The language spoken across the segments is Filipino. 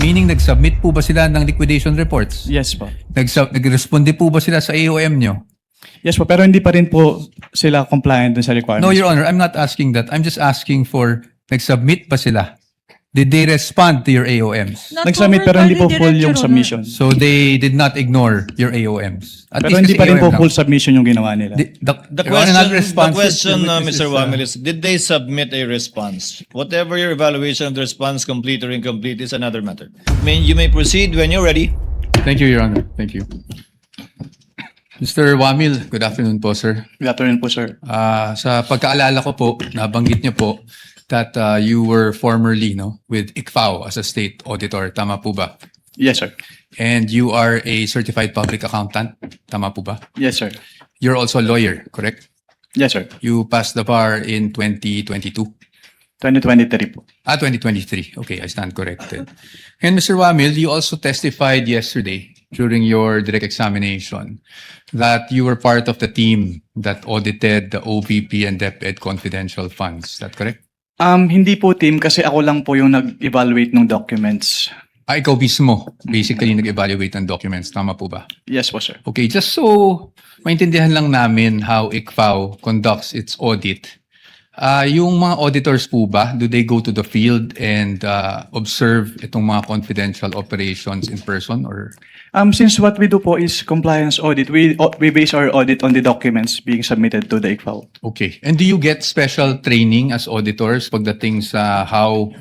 Meaning, nag-submit po ba sila ng liquidation reports? Yes po. Nag-responde po ba sila sa AOM nyo? Yes po, pero hindi pa rin po sila compliant dun sa requirements. No, Your Honor, I'm not asking that. I'm just asking for, nag-submit ba sila? Did they respond to your AOMs? Nag-submit pero hindi po full yung submission. So they did not ignore your AOMs? At Pero least hindi kasi pa rin AOM po lang. full submission yung ginawa nila. The Your Honor, not question, responsive to Mr. witnesses, Wamil, is did they submit a response? Whatever your evaluation of the response, complete or incomplete, is another matter. I mean, you may proceed when you're ready. Thank you, Your Honor. Thank you. Mr. Wamil, good afternoon po, sir. Good afternoon po, sir. Sa pagkaalala ko po, nabanggit niyo po that you were formerly with ICFAO as a state auditor. Tama po ba? Yes, sir. And you are a certified public accountant. Tama po ba? Yes, sir. You're also a lawyer, correct? Yes, sir. You passed the bar in 2022. 2023 po. 2023. Okay, I stand corrected. And Mr. Wamil, you also testified yesterday during your direct examination that you were part of the team that audited the OVP and DepEd confidential funds. Is that correct? Hindi po team kasi ako lang po yung nag-evaluate ng documents. Ikaw mismo, basically nag-evaluate ng documents. Tama po ba? Yes po, sir. Okay, just so maintindihan lang namin how ICFAO conducts its audit. Yung mga auditors po ba, do they go to the field and observe itong mga confidential operations in person or? Since what we do po is compliance audit, we base our audit on the documents being submitted to the ICFAO. Okay. And do you get special training as auditors pagdating sa how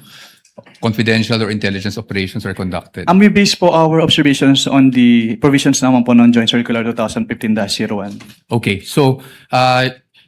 confidential or intelligence operations are conducted? We base po our observations on the provisions naman po ng Joint Circular 2015-01. Okay. So,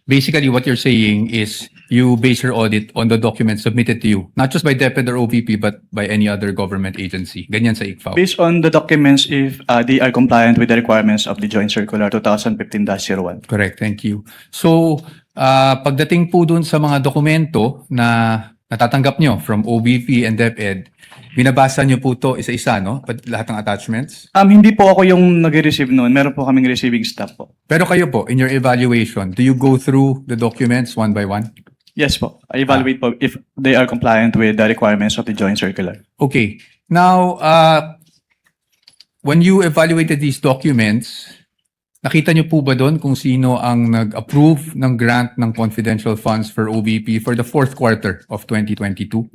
basically what you're saying is you base your audit on the documents submitted to you, not just by DepEd or OVP, but by any other government agency. Ganyan sa ICFAO. Based on the documents if they are compliant with the requirements of the Joint Circular 2015-01. Correct. Thank you. So, pagdating po dun sa mga dokumento na natatanggap nyo from OVP and DepEd, binabasa nyo po to isa-isa, no? Lahat ng attachments? Hindi po ako yung nag-receive noon. Meron po kaming receiving staff po. Pero kayo po, in your evaluation, do you go through the documents one by one? Yes po. I evaluate po if they are compliant with the requirements of the Joint Circular. Okay. Now, when you evaluated these documents, nakita nyo po ba doon kung sino ang nag-approve ng grant ng confidential funds for OVP for the fourth quarter of 2022?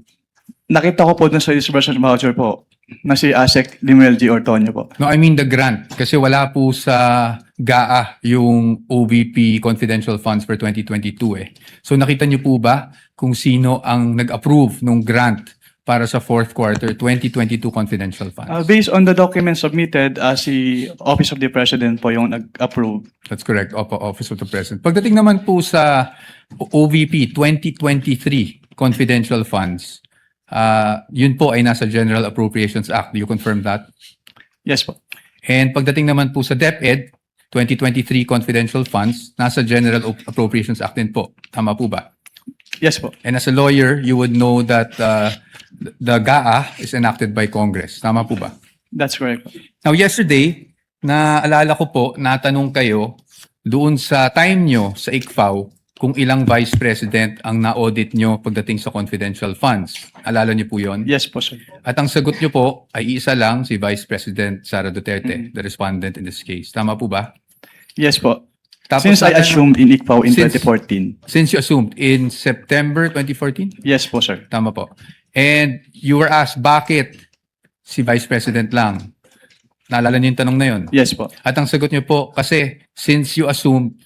Nakita ko po dun sa disbursement voucher po na si Asek Limuel G. Ortonio po. No, I mean the grant. Kasi wala po sa GAA yung OVP confidential funds for 2022 eh. So nakita niyo po ba kung sino ang nag-approve ng grant para sa fourth quarter 2022 confidential funds? Based on the documents submitted, si Office of the President po yung nag-approve. That's correct. Office of the President. Pagdating naman po sa OVP 2023 confidential funds, yun po ay nasa General Appropriations Act. Do you confirm that? Yes po. And pagdating naman po sa DepEd 2023 confidential funds, nasa General Appropriations Act din po. Tama po ba? Yes po. And as a lawyer, you would know that the GAA is enacted by Congress. Tama po ba? That's correct po. Now, yesterday, naalala ko po, natanong kayo doon sa time nyo sa ICFAO kung ilang vice president ang na-audit nyo pagdating sa confidential funds. Alala nyo po yon? Yes po, sir. At ang sagot nyo po ay isa lang, si Vice President Sara Duterte, the respondent in this case. Tama po ba? Yes po. Tapos Since I natanong- assumed in ICFAO in Since- 2014. Since you assumed in September 2014? Yes po, sir. Tama po. And you were asked, bakit si Vice President lang? Naalala niyo yung tanong na yun? Yes po. At ang sagot niyo po, kasi since you assumed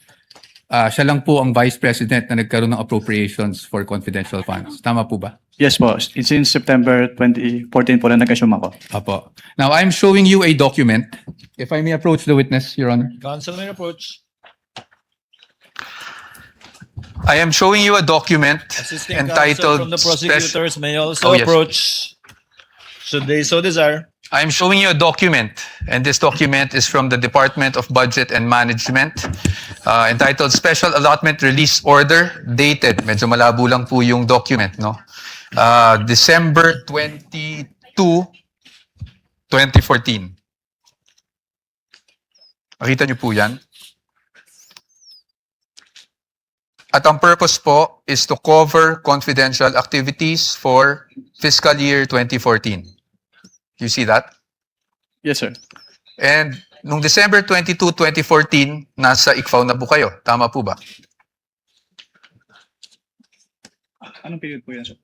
siya lang po ang Vice President na nagkaroon ng appropriations for confidential funds. Tama po ba? Yes po. Since September 2014 po na nag-assume ako. Apo. Now, I'm showing you a document. If I may approach the witness, Your Honor. Counsel may approach. I am showing you a document Assisting counsel from the prosecutors may Oh, also yes. approach should they so desire. I am showing you a document, and this document is from the Department of Budget and Management, entitled Special Allotment Release Order, dated. Medyo malabo lang po yung document, no? December 22, 2014. Makita niyo po yan? At ang purpose po is to cover confidential activities for fiscal year 2014. You see that? Yes, sir. And nung December 22, 2014, nasa ICFAO na po kayo. Tama po ba? Anong period po yan, sir?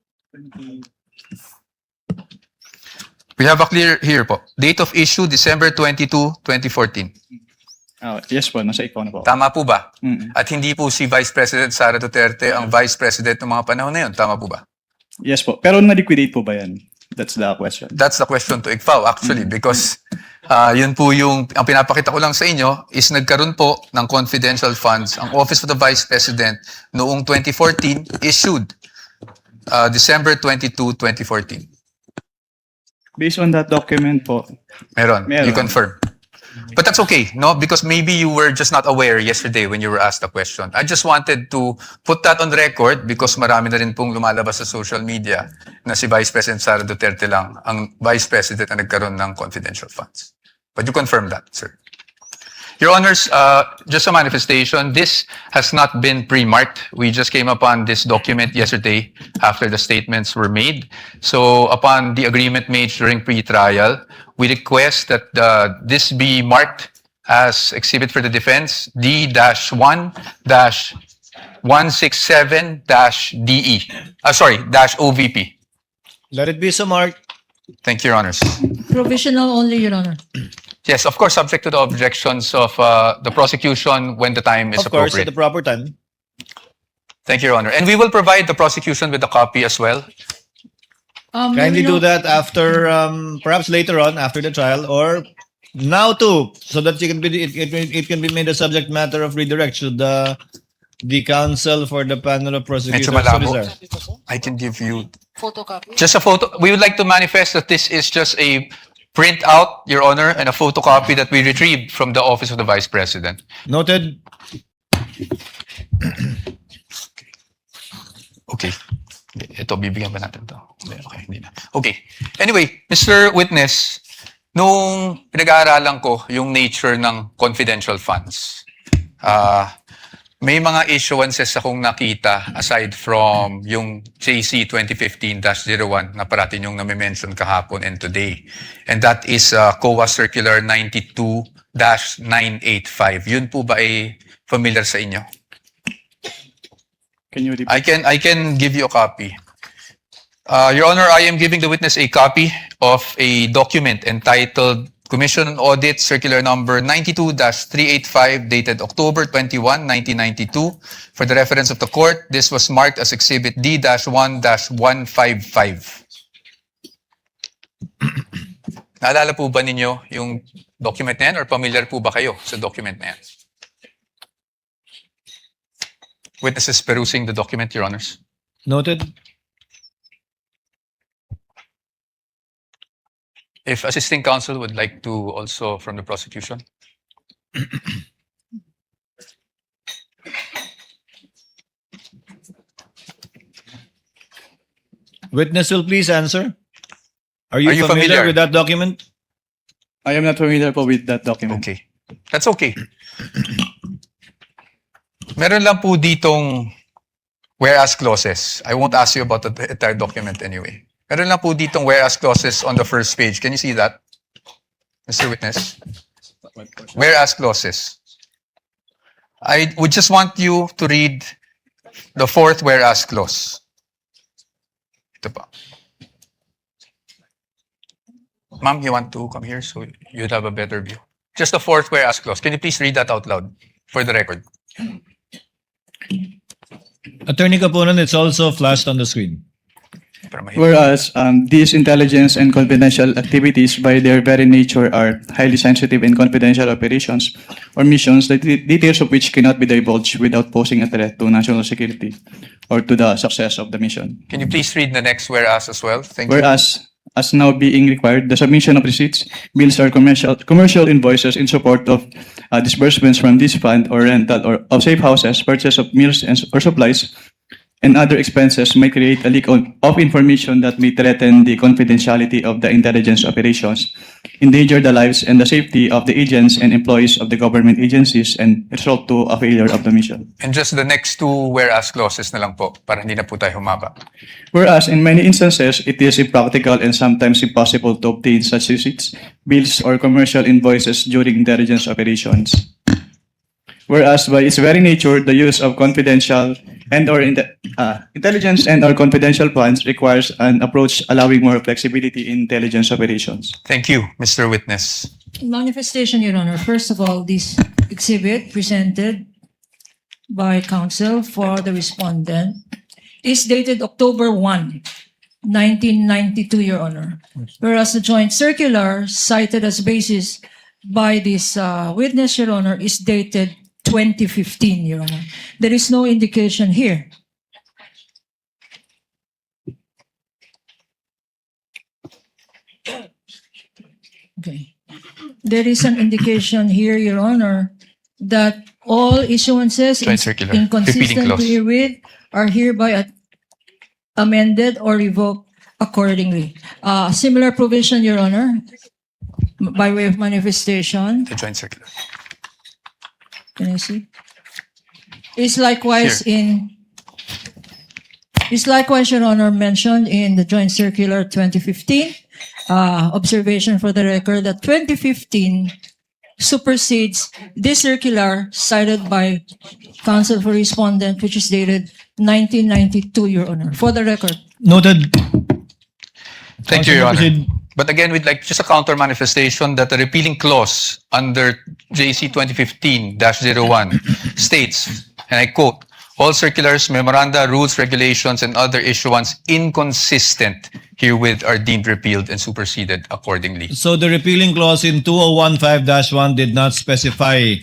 We have a clear here po. Date of issue, December 22, 2014. Yes po, nasa ikaw na po. Tama po ba? Mm. At hindi po si Vice President Sara Duterte ang Vice President ng mga panahon na yun. Tama po ba? Yes po. Pero na-liquidate po ba yan? That's the question. That's the question to ICFAO actually because yun po yung, ang pinapakita ko lang sa inyo is nagkaroon po ng confidential funds ang Office of the Vice President noong 2014 issued December 22, 2014. Based on that document po, Meron. Meron. You confirm. But that's okay, no? Because maybe you were just not aware yesterday when you were asked the question. I just wanted to put that on record because marami na rin pong lumalabas sa social media na si Vice President Sara Duterte lang ang Vice President na nagkaroon ng confidential funds. But you confirm that, sir. Your Honors, just a manifestation, this has not been pre-marked. We just came upon this document yesterday after the statements were made. So upon the agreement made during pre-trial, we request that this be marked as exhibit for the defense D-1-167-DE. -OVP. Let it be so marked. Thank you, Your Honors. Provisional only, Your Honor. Yes, of course, subject to the objections of the prosecution when the time is Of course, at appropriate. the proper time. Thank you, Your Honor. And we will provide the prosecution with a copy as well. Kindly do that after, perhaps later on, after the trial, or now too, so that it can be made a subject matter of redirect should the counsel for the panel of prosecutors Medyo malabo. so desire. I can give you Photocopy. just a photo. We would like to manifest that this is just a printout, Your Honor, and a photocopy that we retrieved from the Office of the Vice President. Noted. Okay. Ito, bibigyan ba natin to? Okay, hindi na. Okay. Anyway, Mr. Witness, nung pinag-aaralan ko yung nature ng confidential funds, may mga issuances akong nakita aside from yung JC 2015-01 na parating yung nami-mention kahapon and today. And that is COA Circular 92-985. Yun po ba ay familiar sa inyo? can you repeat? I can give you a copy. Your Honor, I am giving the witness a copy of a document entitled Commission on Audit Circular Number 92-385 dated October 21, 1992. For the reference of the court, this was marked as Exhibit D-1-155. Naalala po ba ninyo yung document na yan or familiar po ba kayo sa document na yan? Witnesses perusing the document, Your Honors. Noted. If assisting counsel would like to also from the prosecution. Witness will please answer. Are you Are you familiar familiar? with that document? I am not familiar po with that document. Okay. That's okay. Meron lang po ditong whereas clauses. I won't ask you about the entire document anyway. Meron lang po ditong whereas clauses on the first page. Can you see that, Mr. Witness? Whereas clauses. I would just want you to read the fourth whereas clause. Ito pa. Ma'am, you want to come here so you'd have a better view. Just the fourth whereas clause. Can you please read that out loud for the record? Attorney Caponan, it's also flashed on the screen. Para mahirap. Whereas these intelligence and confidential activities by their very nature are highly sensitive and confidential operations or missions, the details of which cannot be divulged without posing a threat to national security or to the success of the mission. Can you please read the next whereas as well? Thank you. Whereas, as now being required, the submission of receipts, bills, or commercial invoices in support of disbursements from this fund or rental or of safe houses, purchase of meals or supplies, and other expenses may create a leak of information that may threaten the confidentiality of the intelligence operations, endanger the lives and the safety of the agents and employees of the government agencies, and result to a failure of the mission. And just the next two whereas clauses na lang po para hindi na po tayo humaba. Whereas in many instances, it is impractical and sometimes impossible to obtain such receipts, bills, or commercial invoices during intelligence operations. Whereas by its very nature, the use of confidential intelligence and or confidential funds requires an approach allowing more flexibility in intelligence operations. Thank you, Mr. Witness. Manifestation, Your Honor. First of all, this exhibit presented by counsel for the respondent is dated October 1, 1992, Your Honor. Whereas the joint circular cited as basis by this witness, Your Honor, is dated 2015, Your Honor. There is no indication here. Okay. There is an indication here, Your Honor, that all issuances Joint circular. Repeating inconsistent clause. herewith are hereby amended or revoked accordingly. Similar provision, Your Honor, by way of manifestation. The joint circular. Can I see? Is likewise Your Honor, mentioned in the Joint Circular 2015. Observation for the record that 2015 supersedes this circular cited by counsel for respondent, which is dated 1992, Your Honor. For the record. Noted. Thank you, Your Honor. Proceed. But again, we'd like just a counter manifestation that the repealing clause under JC 2015-01 states, and I quote, all circulars, memoranda, rules, regulations, and other issuance inconsistent herewith are deemed repealed and superseded accordingly. So the repealing clause in 2015-1 did not specify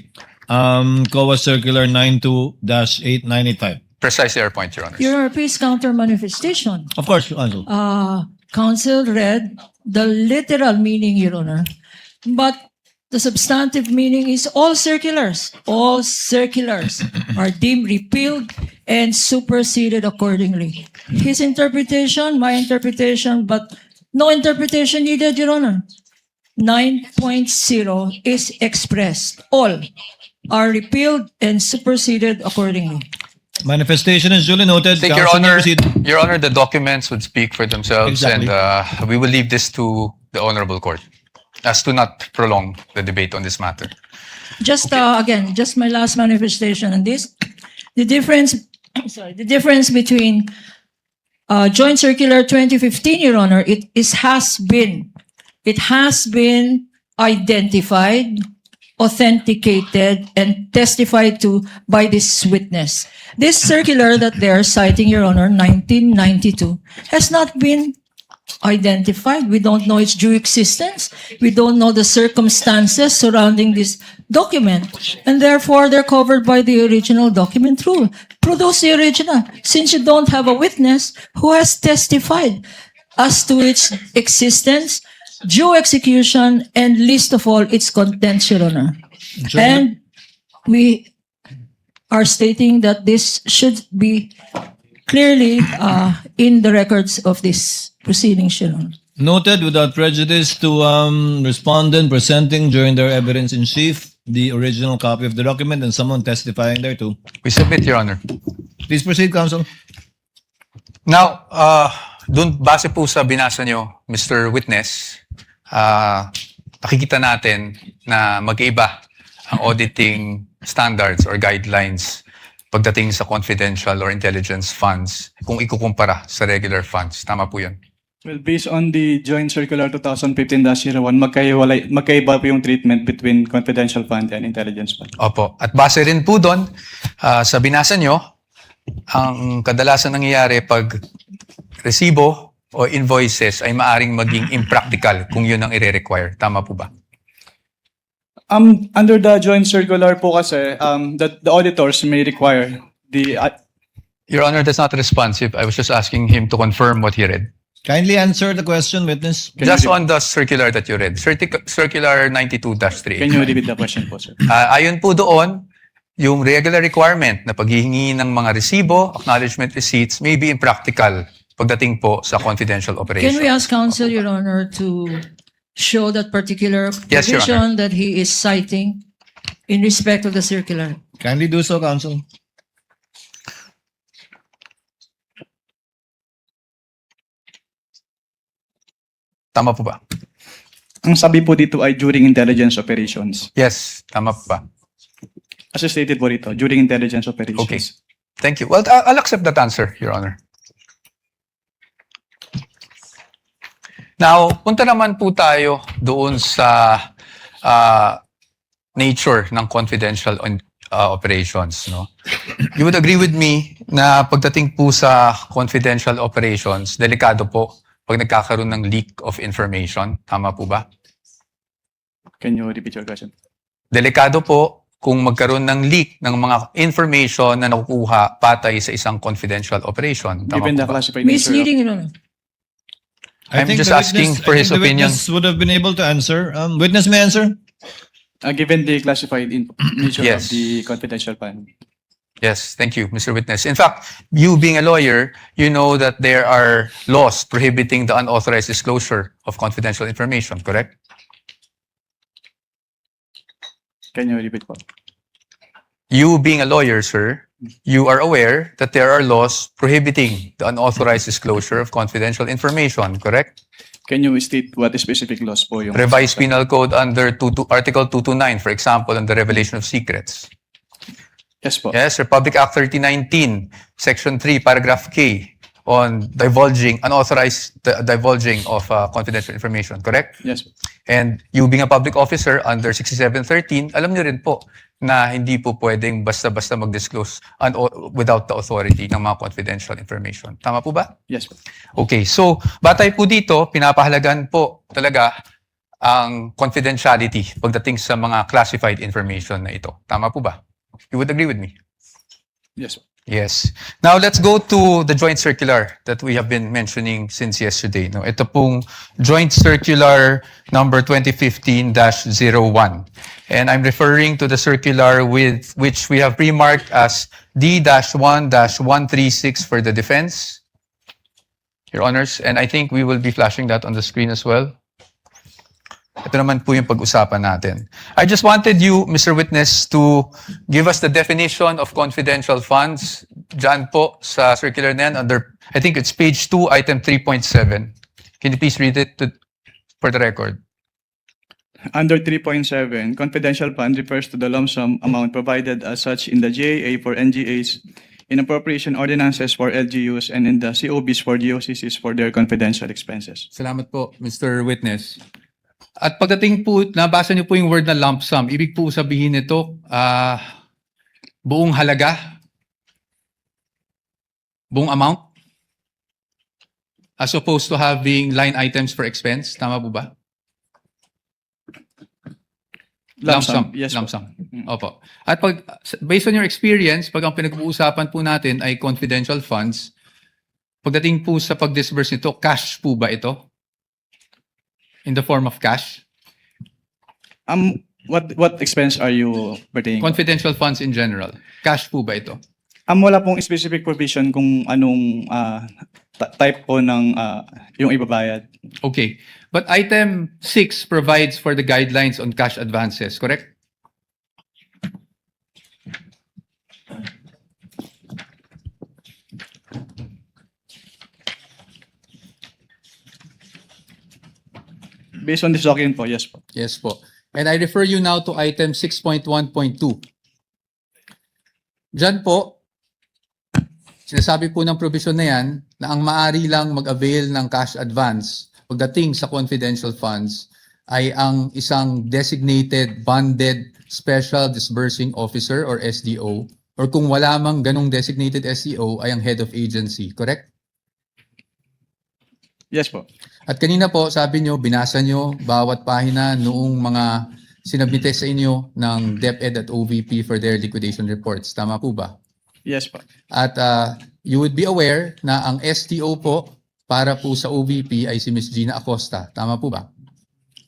COA Circular 92-8985. Precisely our point, Your Honor. Your Honor, please counter manifestation. Of course, Counsel. Counsel read the literal meaning, Your Honor, but the substantive meaning is all circulars are deemed repealed and superseded accordingly. His interpretation, my interpretation, but no interpretation needed, Your Honor. 9.0 is expressed. All are repealed and superseded accordingly. Manifestation is duly noted. Thank Your Counsel may Honor. proceed. Your Honor, the documents would speak for themselves, Exactly. and we will leave this to the Honorable Court as to not prolong the debate on this matter. Just again, just my last manifestation on this. The difference between Joint Circular 2015, Your Honor, it has been identified, authenticated, and testified to by this witness. This circular that they are citing, Your Honor, 1992, has not been identified. We don't know its due existence. We don't know the circumstances surrounding this document. And therefore, they're covered by the original document rule. Produce the original, since you don't have a witness who has testified as to its existence, due execution, and least of all, its contents, Your Honor. And we are stating that this should be clearly in the records of this proceeding, Your Honor. Noted without prejudice to respondent presenting during their evidence in chief the original copy of the document and someone testifying thereto. We submit, Your Honor. Please proceed, Counsel. Now, dun base po sa binasa nyo, Mr. Witness, nakikita natin na magkaiba ang auditing standards or guidelines pagdating sa confidential or intelligence funds kung ikukumpara sa regular funds. Tama po yun. Well, based on the Joint Circular 2015-01, magkaiba po yung treatment between confidential fund and intelligence fund. Opo. At base rin po doon, sa binasa nyo, ang kadalasan nangyayari pag resibo o invoices ay maaring maging impractical kung yun ang i-require. Tama po ba? Under the Joint Circular po kasi, the auditors may require the... Your Honor, that's not responsive. I was just asking him to confirm what he read. Kindly answer the question, witness. Just on the circular that you read. Circular 92-3. Can you repeat the question po, sir? Ayon po doon, yung regular requirement na paghihingi ng mga resibo, acknowledgement receipts may be impractical pagdating po sa confidential operation. Can we ask counsel, Your Honor, to show that particular Yes, Your provision that he is citing in respect of the circular? Kindly do so, counsel. Tama po ba? Ang sabi po dito ay during intelligence operations. Yes, tama po ba? As stated po dito, during intelligence operations. Okay. Thank you. Well, I'll accept that answer, Your Honor. Now, punta naman po tayo doon sa nature ng confidential operations. No? You would agree with me na pagdating po sa confidential operations, delikado po pag nagkakaroon ng leak of information. Tama po ba? Can you repeat your question? Delikado po kung magkaroon ng leak ng mga information na nakukuha patay sa isang confidential operation. Tama Given po the ba? classified nature of, Misleading, Your Honor. I'm think just the asking witness- for I his think the opinion. witness would have been able to answer. Witness may answer. given the classified nature Yes. of the confidential fund. Yes, thank you, Mr. Witness. In fact, you being a lawyer, you know that there are laws prohibiting the unauthorized disclosure of confidential information, correct? Can you repeat po? You being a lawyer, sir, you are aware that there are laws prohibiting the unauthorized disclosure of confidential information, correct? Can you state what specific laws po yung... Revised Penal Code under Article 229, for example, on the revelation of secrets. Yes po. Yes, Republic Act 3019, Section 3, Paragraph K, on unauthorized divulging of confidential information, correct? Yes po. And you being a public officer under 6713, alam niyo rin po na hindi po pwedeng basta-basta mag-disclose without the authority ng mga confidential information. Tama po ba? Yes po. Okay, so batay po dito, pinapahalagan po talaga ang confidentiality pagdating sa mga classified information na ito. Tama po ba? You would agree with me? Yes po. Yes. Now let's go to the joint circular that we have been mentioning since yesterday. No, ito pong joint circular number 2015-01. And I'm referring to the circular with which we have pre-marked as D-1-136 for the defense. Your Honors, and I think we will be flashing that on the screen as well. Ito naman po yung pag-usapan natin. I just wanted you, Mr. Witness, to give us the definition of confidential funds. Diyan po sa circular na yan under, I think it's page 2, item 3.7. Can you please read it for the record? Under 3.7, confidential fund refers to the lump sum amount provided as such in the GAA for NGAs, in appropriation ordinances for LGUs, and in the COBs for GOCCs for their confidential expenses. Salamat po, Mr. Witness. At pagdating po, nabasa niyo po yung word na lump sum, ibig po sabihin nito, buong halaga, buong amount, as opposed to having line items for expense. Tama po ba? Yes Lump po. sum. Opo. At based on your experience, pag ang pinag-uusapan po natin ay confidential funds, pagdating po sa pag-disburse nito, cash po ba ito? In the form of cash? What expense are you pertaining? Confidential funds in general. Cash po ba ito? Wala pong specific provision kung anong type po ng yung ibabayad. Okay. But item 6 provides for the guidelines on cash advances, correct? Based on this document po, yes po. Yes po. And I refer you now to item 6.1.2. Diyan po, sinasabi po ng provision na yan na ang maaari lang mag-avail ng cash advance pagdating sa confidential funds ay ang isang designated bonded special disbursing officer or SDO, or kung wala mang ganong designated SDO ay ang head of agency, correct? Yes po. At kanina po, sabi nyo, binasa nyo bawat pahina noong mga sinabite sa inyo ng DepEd at OVP for their liquidation reports. Tama po ba? Yes po. At you would be aware na ang STO po para po sa OVP ay si Ms. Gina Acosta. Tama po ba?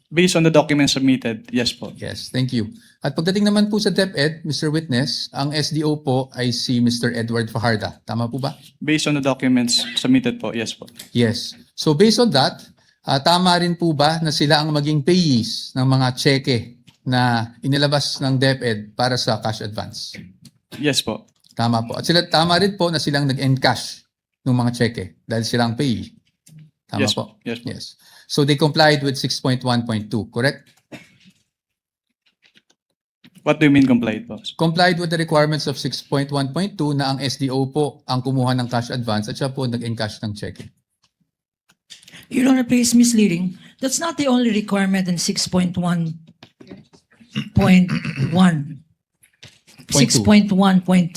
Based on the documents submitted, yes po. Yes, thank you. At pagdating naman po sa DepEd, Mr. Witness, ang SDO po ay si Mr. Edward Fajarda. Tama po ba? Based on the documents submitted po, yes po. Yes. So based on that, tama rin po ba na sila ang maging payees ng mga cheque na inilabas ng DepEd para sa cash advance? Yes po. Tama po. At sila, tama rin po na silang nag-encash ng mga cheque dahil silang payee. Tama Yes po. Yes po. Yes. So they complied with 6.1.2, correct? What do you mean complied po? Complied with the requirements of 6.1.2 na ang SDO po ang kumuha ng cash advance at siya po nag-encash ng cheque. Your Honor, please misleading. That's not the only requirement in 6.1.1. 6.1.2,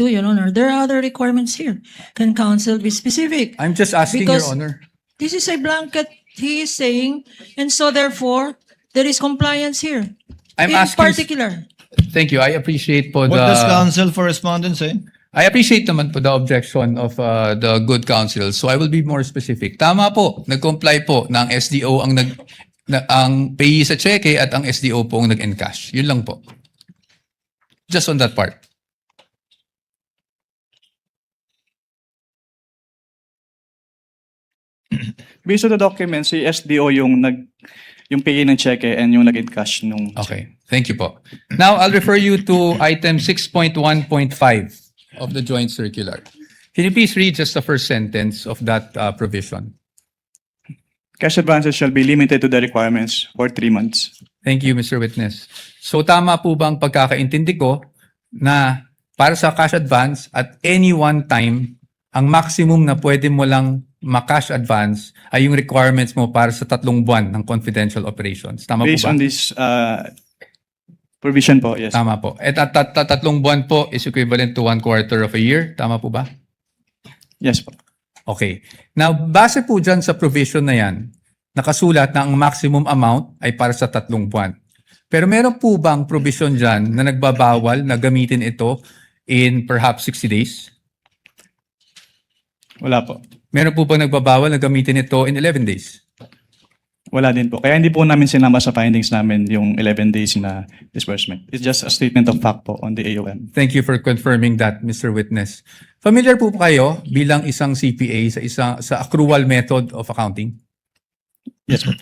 Your Honor. There are other requirements here. Can counsel be specific? I'm just asking, Because- Your Honor. This is a blanket, he is saying, and so therefore, there is compliance here. I'm In asking. particular, Thank you. I appreciate po What does the. counsel for respondents say? I appreciate naman po the objection of the good counsel. So I will be more specific. Tama po, nag-comply po ng SDO ang payee sa cheque at ang SDO po ang nag-encash. Yun lang po. Just on that part. Based on the documents, si SDO yung pay ng cheque and yung nag-encash nung Okay. Thank you po. Now, I'll refer you to item 6.1.5 of the joint circular. Can you please read just the first sentence of that provision? cash advances shall be limited to the requirements for 3 months. Thank you, Mr. Witness. So tama po bang pagkakaintindi ko na para sa cash advance at any one time, ang maximum na pwede mo lang ma-cash advance ay yung requirements mo para sa 3 buwan ng confidential operations. Tama Based po ba? on this provision po, yes. Tama po. At 3 buwan po is equivalent to 1/4 of a year. Tama po ba? Yes po. Okay. Now, base po dyan sa provision na yan, nakasulat na ang maximum amount ay para sa 3 buwan. Pero meron po bang provision dyan na nagbabawal na gamitin ito in perhaps 60 days? Wala po. Meron po bang nagbabawal na gamitin ito in 11 days? Wala din po. Kaya hindi po namin sinama sa findings namin yung 11 days na disbursement. It's just a statement of fact po on the AOM. Thank you for confirming that, Mr. Witness. Familiar po kayo bilang isang CPA sa accrual method of accounting? Yes po.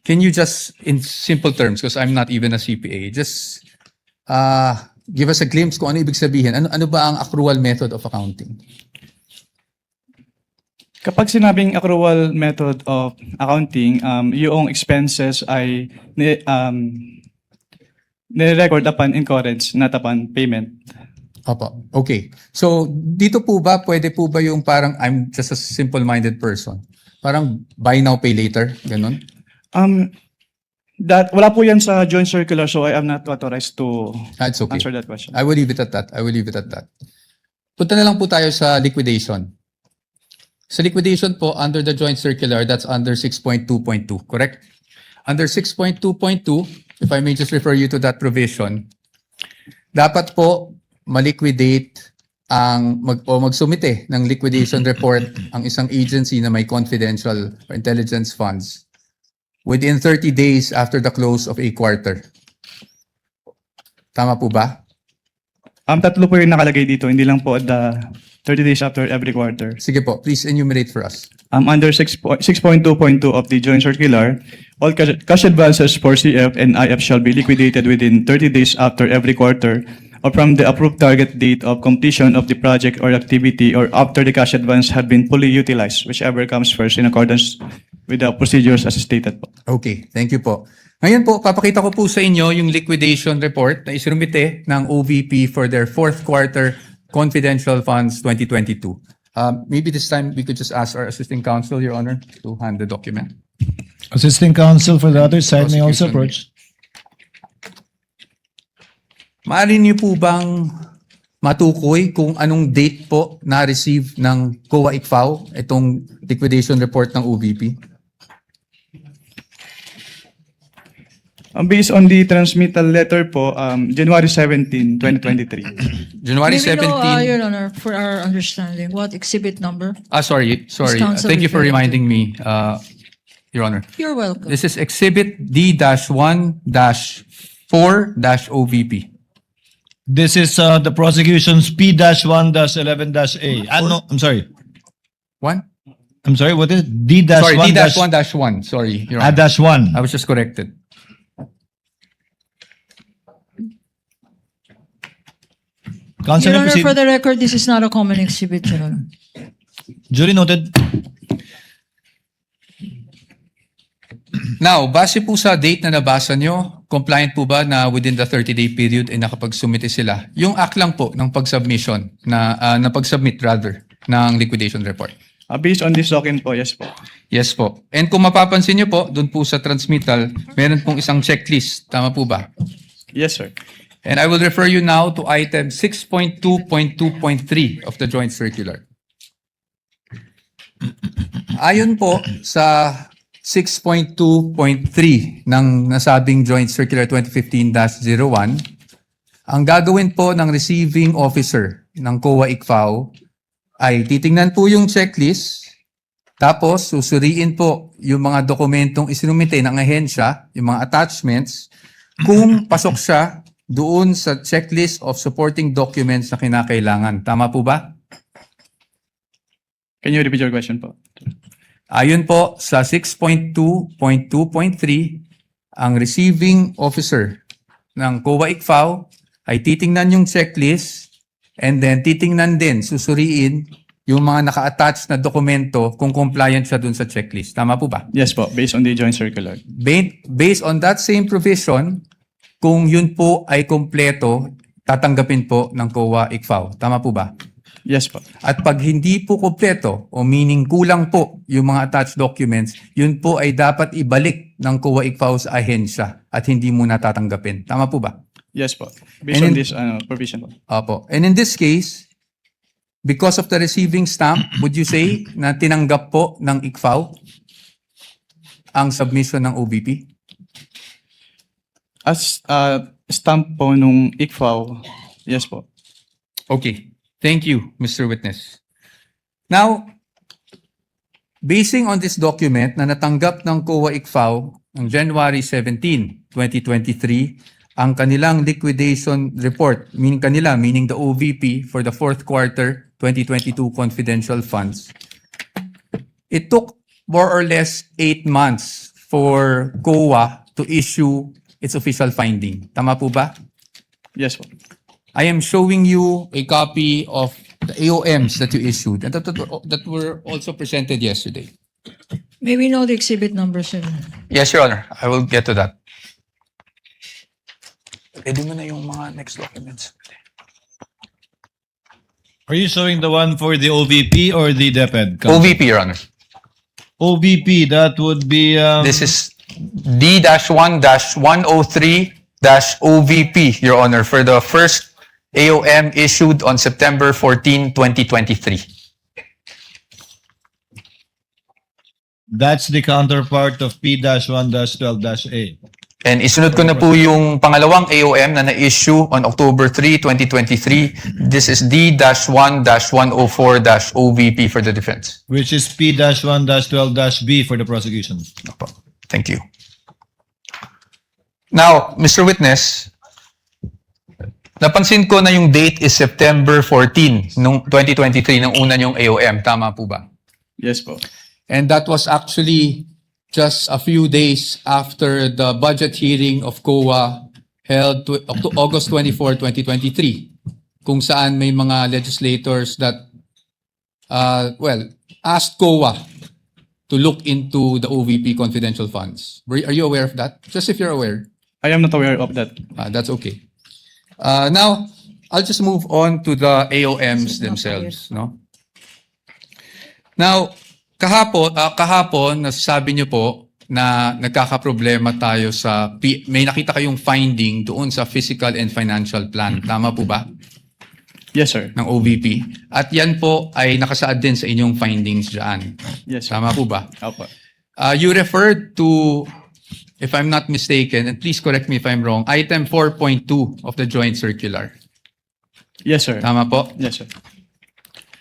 Can you just, in simple terms, because I'm not even a CPA, just give us a glimpse kung ano ibig sabihin. Ano ba ang accrual method of accounting? Kapag sinabing accrual method of accounting, yung expenses ay nire-record upon incurrence, not upon payment. Opo. Okay. So, dito po ba, pwede po ba yung parang, I'm just a simple-minded person, parang buy now, pay later, ganun? That wala po yan sa joint circular, so I am not authorized to It's okay. answer that question. I will leave it at that. Punta na lang po tayo sa liquidation. Sa liquidation po, under the joint circular, that's under 6.2.2, correct? Under 6.2.2, if I may just refer you to that provision, dapat po maliquidate magsumite ng liquidation report ang isang agency na may confidential or intelligence funds within 30 days after the close of a quarter. Tama po ba? Tatlo po yung nakalagay dito, hindi lang po at the 30 days after every quarter. Sige po, please enumerate for us. Under 6.2.2 of the joint circular, all cash advances for CF and IF shall be liquidated within 30 days after every quarter or from the approved target date of completion of the project or activity or after the cash advance have been fully utilized, whichever comes first in accordance with the procedures as stated po. Okay, thank you po. Ngayon po, papakita ko po sa inyo yung liquidation report na isinumite ng OVP for their 4th quarter confidential funds 2022. Maybe this time we could just ask our assisting counsel, Your Honor, to hand the document. Assisting counsel for the other side may also Prosecution. approach. Maaari niyo po bang matukoy kung anong date po na-receive ng COA ICFAO itong liquidation report ng OVP? Based on the transmittal letter po, January 17, 2023. January maybe 17. no, Your Honor, for our understanding, what exhibit number? Sorry. Counsel Thank you for referred to. reminding me, Your Honor. You're welcome. This is Exhibit D-1-4-OVP. This is the prosecution's P-1-11-A. No, I'm sorry. One? I'm sorry, what is it? Sorry, D-1 D-1-1. Sorry, Your Honor. dash 1. I was just corrected. Counsel, Your Honor, proceed. for the record, this is not a common exhibit, Your Honor. Duly noted. Now, base po sa date na nabasa nyo, compliant po ba na within the 30-day period ay nakapag-submit sila? Yung act lang po ng pag-submission, na pag-submit rather, ng liquidation report. Based on this document po, yes po. Yes po. And kung mapapansin nyo po, dun po sa transmittal, meron pong isang checklist. Tama po ba? Yes, sir. And I will refer you now to item 6.2.2.3 of the joint circular. Ayon po sa 6.2.3 ng nasabing Joint Circular 2015-01, ang gagawin po ng receiving officer ng COA ICFAO ay titingnan po yung checklist, tapos susuriin po yung mga dokumentong isinumite ng ahensya, yung mga attachments, kung pasok siya doon sa checklist of supporting documents na kinakailangan. Tama po ba? Can you repeat your question po? Ayon po sa 6.2.2.3, ang receiving officer ng COA ICFAO ay titingnan yung checklist and then titingnan din, susuriin yung mga naka-attach na dokumento kung compliant siya dun sa checklist. Tama po ba? Yes po, based on the joint circular. Based on that same provision, kung yun po ay kompleto, tatanggapin po ng COA ICFAO. Tama po ba? Yes po. At pag hindi po kompleto o meaning kulang po yung mga attached documents, yun po ay dapat ibalik ng COA ICFAO sa ahensya at hindi muna tatanggapin. Tama po ba? Yes po. Based And on in- this provision po. Opo. And in this case, because of the receiving stamp, would you say na tinanggap po ng ICFAO ang submission ng OBP? As stamp po nung ICFAO, yes po. Okay. Thank you, Mr. Witness. Now, basing on this document na natanggap ng COA ICFAO on January 17, 2023, ang kanilang liquidation report, meaning the OVP for the fourth quarter 2022 confidential funds, it took more or less 8 months for COA to issue its official finding. Tama po ba? Yes po. I am showing you a copy of the AOMs that you issued and that were also presented yesterday. May we know the exhibit number, sir? Yes, Your Honor. I will get to that. Pwede mo na yung mga next documents. Are you showing the one for the OVP or the DepEd? Counsel? OVP, Your Honor. OVP, that would be... This is D-1-103-OVP, Your Honor, for the first AOM issued on September 14, 2023. That's the counterpart of P-1-12-A. And isunod ko na po yung pangalawang AOM na na-issue on October 3, 2023. This is D-1-104-OVP for the defense. Which is P-1-12-B for the prosecution. Opo. Thank you. Now, Mr. Witness, napansin ko na yung date is September 14, nung 2023, nung una yung AOM. Tama po ba? Yes po. And that was actually just a few days after the budget hearing of COA held to August 24, 2023, kung saan may mga legislators that, asked COA to look into the OVP confidential funds. Are you aware of that? Just if you're aware. I am not aware of that. That's okay. Now, I'll just move on to the AOMs themselves, no? Now, kahapon nasasabi niyo po na nagkakaproblema tayo sa may nakita kayong finding doon sa physical and financial plan. Tama po ba? Yes, sir. Ng OVP. At yan po ay nakasaad din sa inyong findings diyan. Yes, sir. Tama po ba? Opo. You referred to, if I'm not mistaken, and please correct me if I'm wrong, item 4.2 of the joint circular. Yes, sir. Tama po? Yes, sir.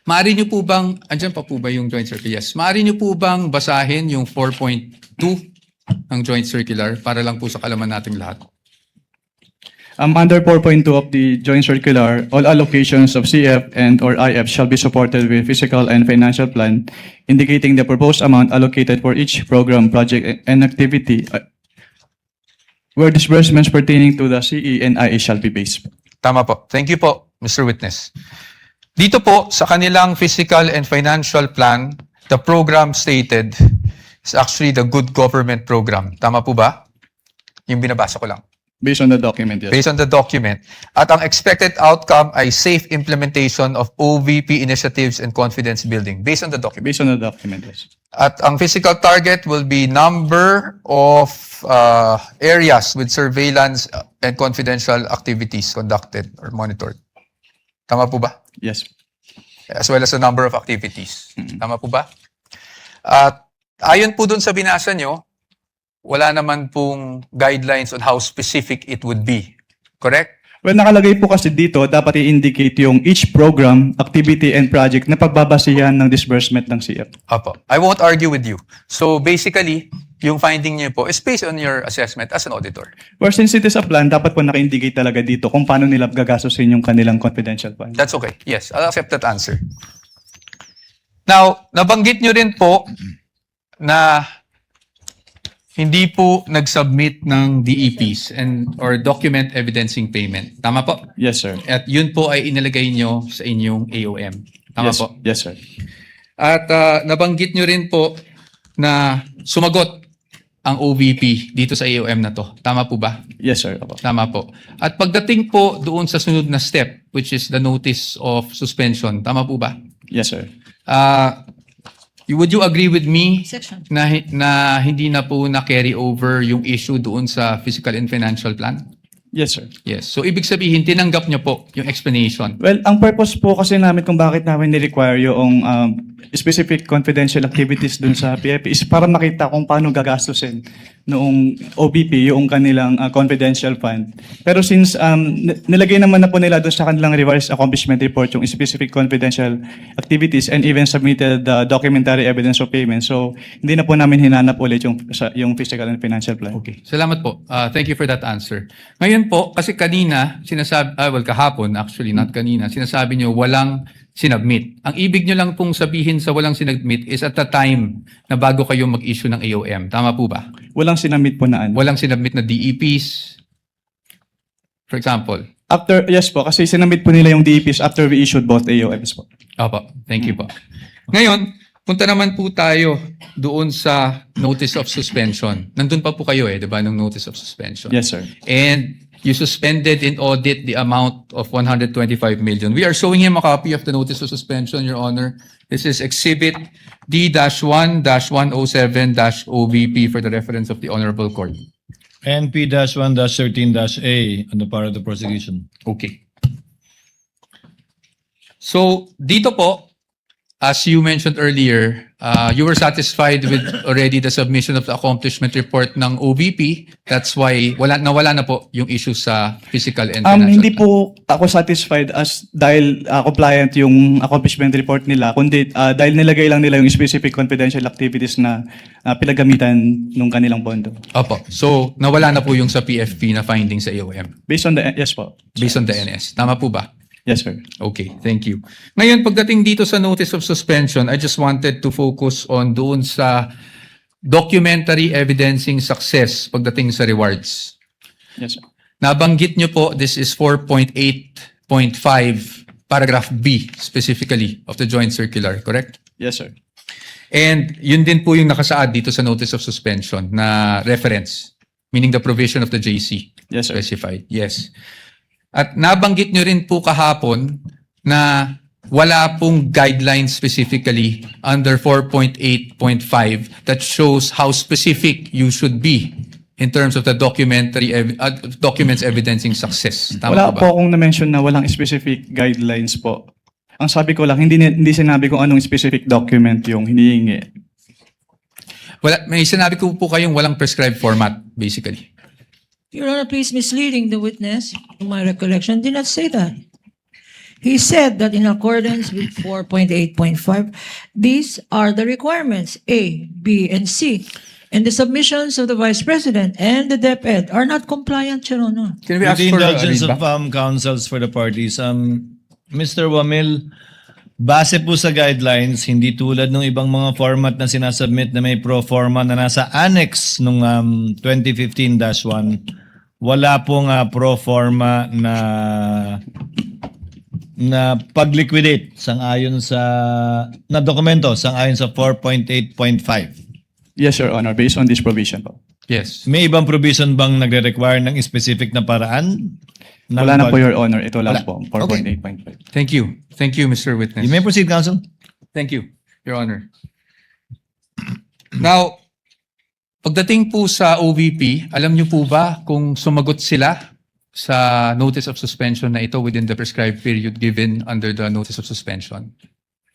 Maaari nyo po bang, andyan pa po ba yung joint circular? Yes. Maaari nyo po bang basahin yung 4.2 ng joint circular para lang po sa kalaman nating lahat? Under 4.2 of the joint circular, all allocations of CF and or IF shall be supported with fiscal and financial plan indicating the proposed amount allocated for each program, project, and activity where disbursements pertaining to the CE and IA shall be based. Tama po. Thank you po, Mr. Witness. Dito po, sa kanilang fiscal and financial plan, the program stated is actually the Good Government Program. Tama po ba? Yung binabasa ko lang. Based on the document, yes. Based on the document. At ang expected outcome ay safe implementation of OVP initiatives and confidence building. Based on the document. Based on the document, yes. At ang physical target will be number of areas with surveillance and confidential activities conducted or monitored. Tama po ba? Yes. As well as the number of activities. Tama po ba? At ayon po dun sa binasa nyo, wala naman pong guidelines on how specific it would be. Correct? Well, nakalagay po kasi dito, dapat i-indicate yung each program, activity, and project na pagbabasihan ng disbursement ng CF. Apo. I won't argue with you. So basically, yung finding niyo po is based on your assessment as an auditor. Well, since it is a plan, dapat po naka-indicate talaga dito kung paano nila gagastusin yung kanilang confidential fund. That's okay. Yes, I'll accept that answer. Now, nabanggit nyo rin po na hindi po nag-submit ng DEPs and or document evidencing payment. Tama po? Yes, sir. At yun po ay inilagay nyo sa inyong AOM. Tama Yes, po? yes, sir. At nabanggit nyo rin po na sumagot ang OVP dito sa AOM na to. Tama po ba? Yes, sir. Opo. Tama po. At pagdating po doon sa sunod na step, which is the notice of suspension, tama po ba? Yes, sir. Would you agree with me Section. na hindi na po na-carry over yung issue doon sa fiscal and financial plan? Yes, sir. Yes. So, ibig sabihin, tinanggap nyo po yung explanation. Well, ang purpose po kasi namin kung bakit namin ni-require yung specific confidential activities dun sa PFP is para makita kung paano gagastusin noong OBP yung kanilang confidential fund. Pero since nilagay naman na po nila dun sa kanilang revised accomplishment report yung specific confidential activities and even submitted the documentary evidence of payment. So, hindi na po namin hinanap ulit yung fiscal and financial plan. Okay. Salamat po. Thank you for that answer. Ngayon po, kasi kanina, kahapon actually, not kanina, sinasabi nyo walang sinubmit. Ang ibig nyo lang pong sabihin sa walang sinubmit is at the time na bago kayo mag-issue ng AOM. Tama po ba? Walang sinamit po na ano. Walang sinubmit na DEPs, for example. Yes po, kasi sinamit po nila yung DEPs after we issued both AOMs po. Opo, thank you po. Ngayon, punta naman po tayo doon sa notice of suspension. Nandun pa po kayo di ba, ng notice of suspension? Yes, sir. And you suspended in audit the amount of 125 million. We are showing him a copy of the notice of suspension, Your Honor. This is Exhibit D-1-107-OVP for the reference of the Honorable Court. NP-1-13-A on the part of the prosecution. Okay. So, dito po, as you mentioned earlier, you were satisfied with already the submission of the accomplishment report ng OVP. That's why nawala na po yung issue sa physical and financial. Hindi po ako satisfied dahil compliant yung accomplishment report nila, kundi dahil nilagay lang nila yung specific confidential activities na pinagamitan nung kanilang pondo. Opo. So, nawala na po yung sa PFP na finding sa AOM. Based on the, yes po. Based on the NS. Tama po ba? Yes, sir. Okay, thank you. Ngayon, pagdating dito sa notice of suspension, I just wanted to focus on doon sa documentary evidencing success pagdating sa rewards. Yes, sir. Nabanggit nyo po, this is 4.8.5, paragraph B specifically of the joint circular, correct? Yes, sir. And yun din po yung nakasaad dito sa notice of suspension na reference, meaning the provision of the JC. Yes, sir. Specified. Yes. At nabanggit nyo rin po kahapon na wala pong guidelines specifically under 4.8.5 that shows how specific you should be in terms of the documents evidencing success. Tama Wala po ba? po akong na-mention na walang specific guidelines po. Ang sabi ko lang, hindi sinabi kung anong specific document yung hinihingi. May sinabi ko po kayong walang prescribed format, basically. Your Honor, please misleading the witness. To my recollection, did not say that. He said that in accordance with 4.8.5, these are the requirements, A, B, and C. And the submissions of the Vice President and the DepEd are not compliant, Your Honor. Can we With ask the for a indulgence of readback? counsels for the parties, Mr. Wamil, base po sa guidelines, hindi tulad ng ibang mga format na sinasubmit na may pro forma na nasa annex nung 2015-1, wala pong pro forma na pag-liquidate sang-ayon sa na dokumento sang-ayon sa 4.8.5. Yes, Your Honor, based on this provision po. Yes. May ibang provision bang nagre-require ng specific na paraan? Wala na po, Your Honor. Ito lang Wala. po, Okay. 4.8.5. Thank you. Thank you, Mr. Witness. You may proceed, counsel. Thank you, Your Honor. Now, pagdating po sa OVP, alam niyo po ba kung sumagot sila sa notice of suspension na ito within the prescribed period given under the notice of suspension?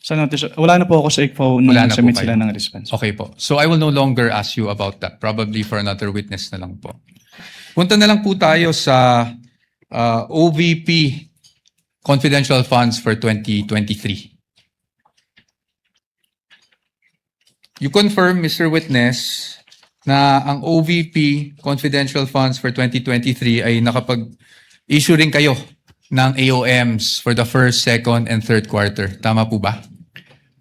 Sa notice, wala na po ako sa ICFO nung Wala na po submit kayo. sila ng response. Okay po. So I will no longer ask you about that. Probably for another witness na lang po. Punta na lang po tayo sa OVP confidential funds for 2023. You confirm, Mr. Witness, na ang OVP confidential funds for 2023 ay nakapag-issue rin kayo ng AOMs for the first, second, and third quarter. Tama po ba?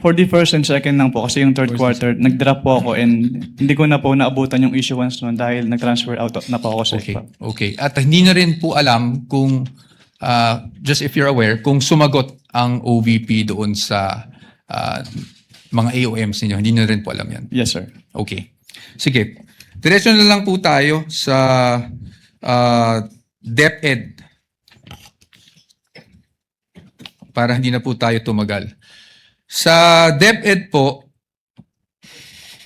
For the first and second lang po, kasi yung third quarter, nag-drop po ako and hindi ko na po naabutan yung issuance noon dahil nag-transfer out na po ako sa Okay. ICFO. Okay. At hindi na rin po alam kung, just if you're aware, kung sumagot ang OVP doon sa mga AOMs ninyo. Hindi na rin po alam yan. Yes, sir. Okay. Sige. Diretso na lang po tayo sa DepEd. Para hindi na po tayo tumagal. Sa DepEd po,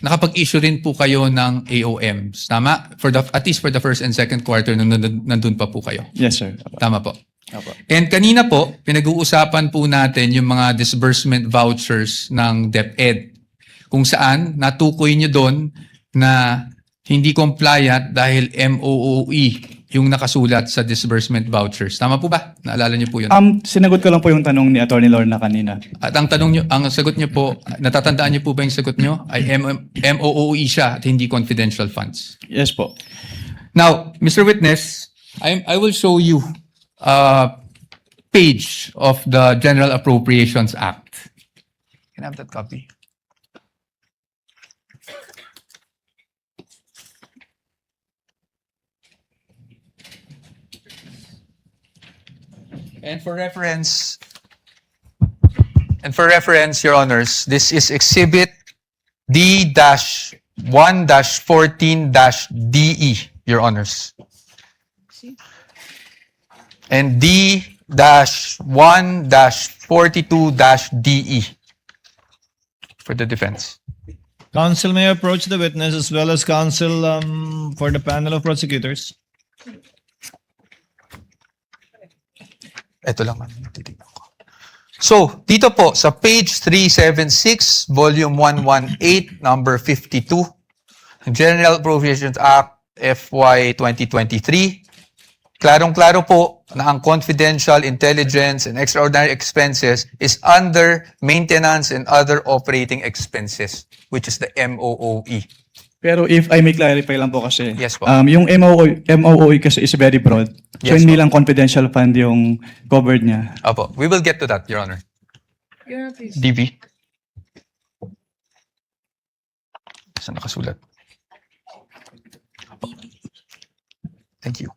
nakapag-issue rin po kayo ng AOMs. Tama? At least for the first and second quarter nung nandun pa po kayo. Yes, sir. Apo. Tama po. Apo. And kanina po, pinag-uusapan po natin yung mga disbursement vouchers ng DepEd. Kung saan natukoy nyo doon na hindi compliant dahil MOOE yung nakasulat sa disbursement vouchers. Tama po ba? Naalala niyo po yun? Sinagot ko lang po yung tanong ni Attorney Lorna kanina. At ang sagot niyo po, natatandaan niyo po ba yung sagot niyo? Ay MOOE siya at hindi confidential funds. Yes po. Now, Mr. Witness, I will show you a page of the General Appropriations Act. Can I have that copy? And for reference, Your Honors, this is Exhibit D-1-14-DE, Your Honors. And D-1-42-DE for the defense. Counsel may approach the witness as well as counsel for the panel of prosecutors. Ito lang, titignan ko. So, dito po, sa page 376, volume 118, number 52, General Appropriations Act FY 2023, klarong-klaro po na ang confidential, intelligence, and extraordinary expenses is under maintenance and other operating expenses, which is the MOOE. Pero if I may clarify lang po kasi, Yes po. yung MOOE kasi is very broad. So Yes hindi po. lang confidential fund yung covered niya. Opo, we will get to that, Your Honor. Your Honor, please. DV. Saan nakasulat? Thank you.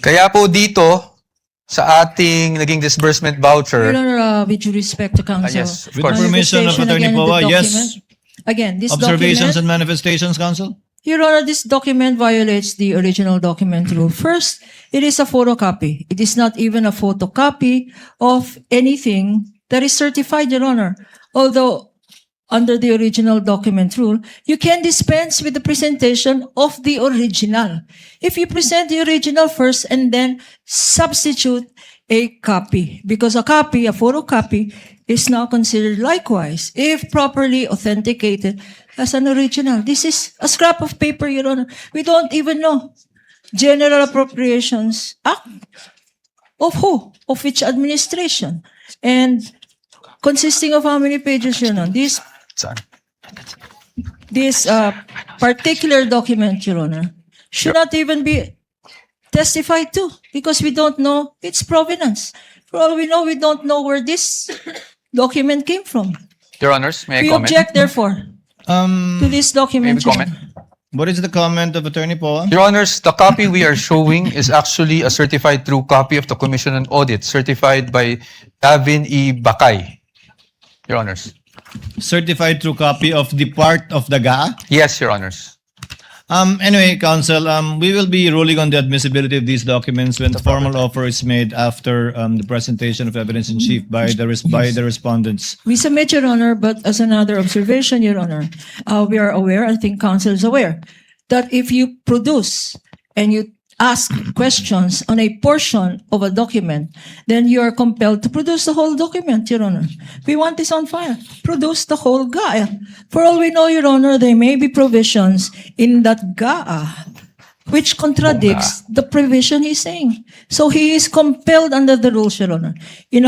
Kaya po dito, sa ating naging disbursement voucher, Your Honor, with due respect to counsel. yes, of With course. permission of Manifestation Attorney again in the Poa, yes. document. Again, this Observations document, and manifestations, counsel? Your Honor, this document violates the original document rule. First, it is a photocopy. It is not even a photocopy of anything that is certified, Your Honor. Although, under the original document rule, you can dispense with the presentation of the original. If you present the original first and then substitute a copy, because a copy, a photocopy, is now considered likewise, if properly authenticated, as an original. This is a scrap of paper, Your Honor. We don't even know. General Appropriations Act. Of who? Of which administration? And consisting of how many pages, Your Honor? Saan? This particular document, Your Honor, should not even be testified to because we don't know its provenance. For all we know, we don't know where this document came from. Your Honors, may I We comment? object, therefore, to this document. Maybe Your comment? Honor. What is the comment of Attorney Poa? Your Honors, the copy we are showing is actually a certified true copy of the Commission on Audit, certified by Davin E. Bakay. Your Honors. Certified true copy of the part of the GA? Yes, Your Honors. Anyway, Counsel, we will be ruling on the admissibility of these documents when the formal offer is made after the presentation of evidence in chief by the respondents. We submit, Your Honor, but as another observation, Your Honor, we are aware, I think counsel is aware, that if you produce and you ask questions on a portion of a document, then you are compelled to produce the whole document, Your Honor. We want this on file. Produce the whole GAA. For all we know, Your Honor, there may be provisions in that GAA which contradicts the provision he's saying. So he is compelled under the rules, Your Honor. In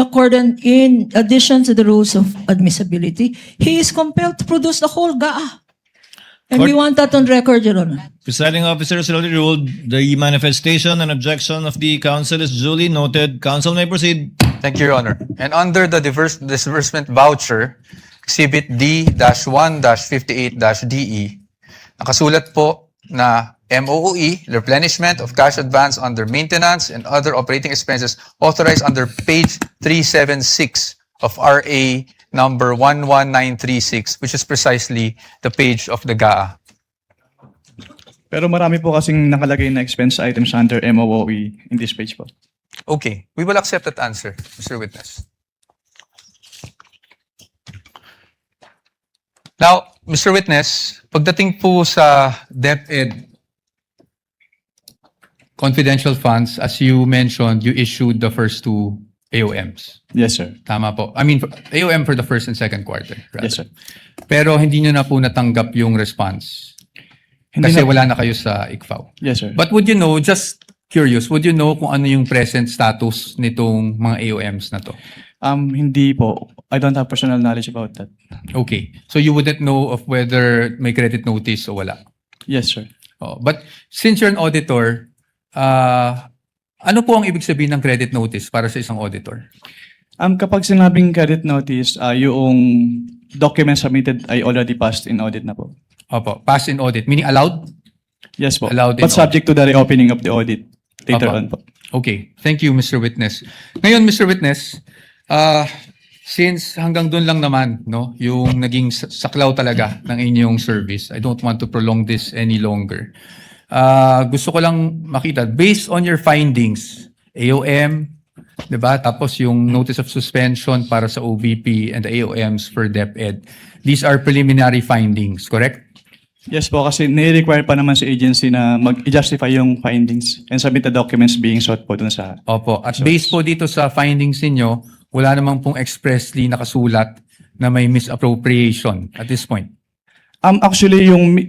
addition to the rules of admissibility, he is compelled to produce the whole GAA. And we want that on record, Your Honor. Presiding officer has already ruled the manifestation and objection of the counsel is duly noted. Counsel may proceed. Thank you, Your Honor. And under the disbursement voucher, Exhibit D-1-58-DE, nakasulat po na MOOE, replenishment of cash advance under maintenance and other operating expenses authorized under page 376 of RA number 11936, which is precisely the page of the GAA. Pero marami po kasing nakalagay na expense items under MOOE in this page po. Okay, we will accept that answer, Mr. Witness. Now, Mr. Witness, pagdating po sa DepEd confidential funds, as you mentioned, you issued the first two AOMs. Yes, sir. Tama po. I mean, AOM for the first and second quarter. Rather. Yes, sir. Pero hindi nyo na po natanggap yung response. Hindi Kasi na- wala na kayo sa ICFAO. Yes, sir. But would you know, just curious, would you know kung ano yung present status nitong mga AOMs na to? Hindi po. I don't have personal knowledge about that. Okay. So you wouldn't know of whether may credit notice o wala. Yes, sir. Oh, but since you're an auditor, ano po ang ibig sabihin ng credit notice para sa isang auditor? Kapag sinabing credit notice, yung document submitted ay already passed in audit na po. Opo, pass in audit, meaning allowed? Yes po. Allowed in But subject to the reopening of the audit later Opo. on po. Okay. Thank you, Mr. Witness. Ngayon, Mr. Witness, since hanggang doon lang naman, no, yung naging saklaw talaga ng inyong service, I don't want to prolong this any longer. Gusto ko lang makita, based on your findings, AOM, di ba? Tapos yung notice of suspension para sa OVP and the AOMs for DepEd. These are preliminary findings, correct? Yes po, kasi ni-require pa naman sa agency na mag-justify yung findings and submit the documents being sought po dun sa... Opo. At based po dito sa findings ninyo, wala namang pong expressly nakasulat na may misappropriation at this point. Actually, yung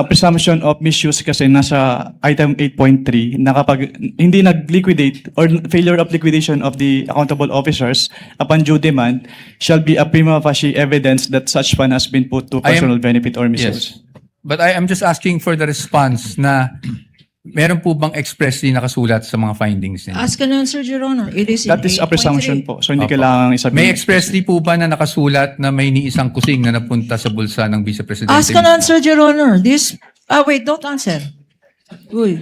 presumption of misuse kasi nasa item 8.3 na kapag hindi nag-liquidate or failure of liquidation of the accountable officers upon due demand shall be a prima facie evidence that such fund has been put to I am- personal benefit or misuse. Yes. But I am just asking for the response na meron po bang expressly nakasulat sa mga findings ninyo? Ask and answer, Your Honor. It is in That is a 8.3. presumption po. So hindi Opo. kailangan isabihin. May expressly po ba na nakasulat na may ni isang kusing na napunta sa bulsa ng Vice Presidente? Ask and answer, Your Honor. This, wait, don't answer. Uy.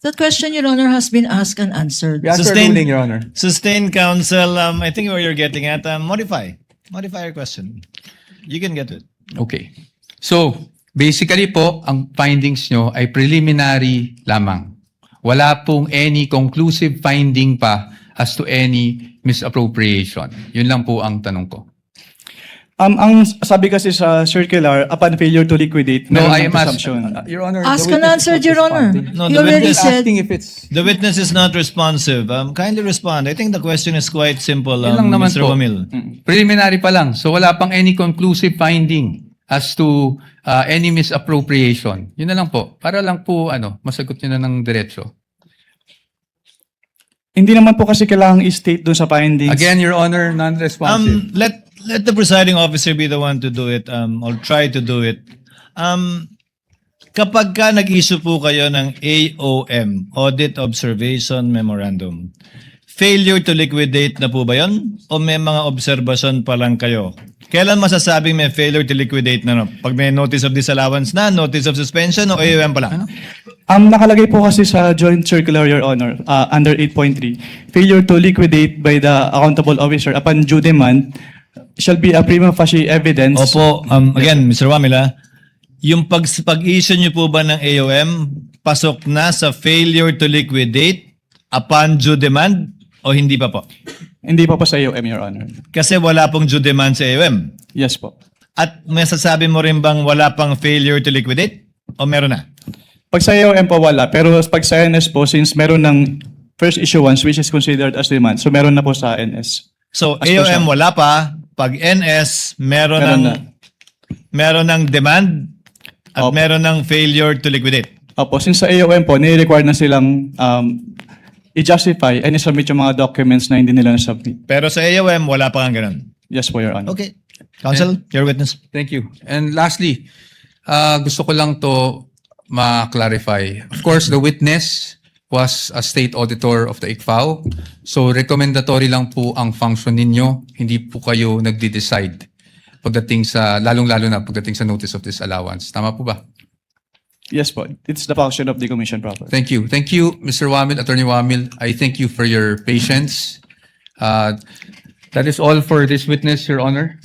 That question, Your Honor, has been asked and answered. We ask for a Sustained- ruling, Your Honor. Sustained counsel, I think where you're getting at, modify your question. You can get it. Okay. So, basically po, ang findings nyo ay preliminary lamang. Wala pong any conclusive finding pa as to any misappropriation. Yun lang po ang tanong ko. Ang sabi kasi sa circular, upon failure to liquidate, No, meron I ng am presumption. Your Honor. Ask the and witness answer, is not Your Honor. responding. No, You the already witness said, Asking if it's... The witness is not responsive. Kindly respond. I think the question is quite simple, Yun lang naman Mr. po. Wamil. Preliminary pa lang. So wala pang any conclusive finding as to any misappropriation. Yun na lang po. Para lang po masagot nyo na ng diretso. Hindi naman po kasi kailangang i-state dun sa findings. Again, Your Honor, non-responsive. Let the presiding officer be the one to do it, or try to do it. Kapag ka nag-issue po kayo ng AOM, Audit Observation Memorandum, failure to liquidate na po ba yun? O may mga observation pa lang kayo? Kailan masasabing may failure to liquidate na? No? Pag may notice of disallowance na, notice of suspension, o AOM pa lang? Nakalagay po kasi sa joint circular, Your Honor, under 8.3, failure to liquidate by the accountable officer upon due demand shall be a prima facie evidence. Opo, again, Mr. Wamila, yung pag-issue niyo po ba ng AOM, pasok na sa failure to liquidate upon due demand o hindi pa po? Hindi pa po sa AOM, Your Honor. Kasi wala pong due demand sa AOM. Yes po. At may sasabi mo rin bang wala pang failure to liquidate? O meron na? Pag sa AOM po wala, pero pag sa NS po, since meron ng first issuance which is considered as demand, so meron na po sa NS. So As per AOM siya. wala pa, pag NS meron Meron ng na. meron ng demand at Opo. meron ng failure to liquidate. Opo, since sa AOM po, nire-require na silang i-justify and i-submit yung mga documents na hindi nila na-submit. Pero sa AOM wala pa kang ganun. Yes po, Your Honor. Okay. Counsel, your witness. Thank you. And lastly, gusto ko lang to ma-clarify. Of course, the witness was a state auditor of the ICFAO. So, recommendatory lang po ang function ninyo. Hindi po kayo nagde-decide pagdating sa, lalong-lalo na pagdating sa notice of disallowance. Tama po ba? Yes po. It's the function of the commission proper. Thank you. Thank you, Mr. Wamil, Attorney Wamil. I thank you for your patience. That is all for this witness, Your Honor.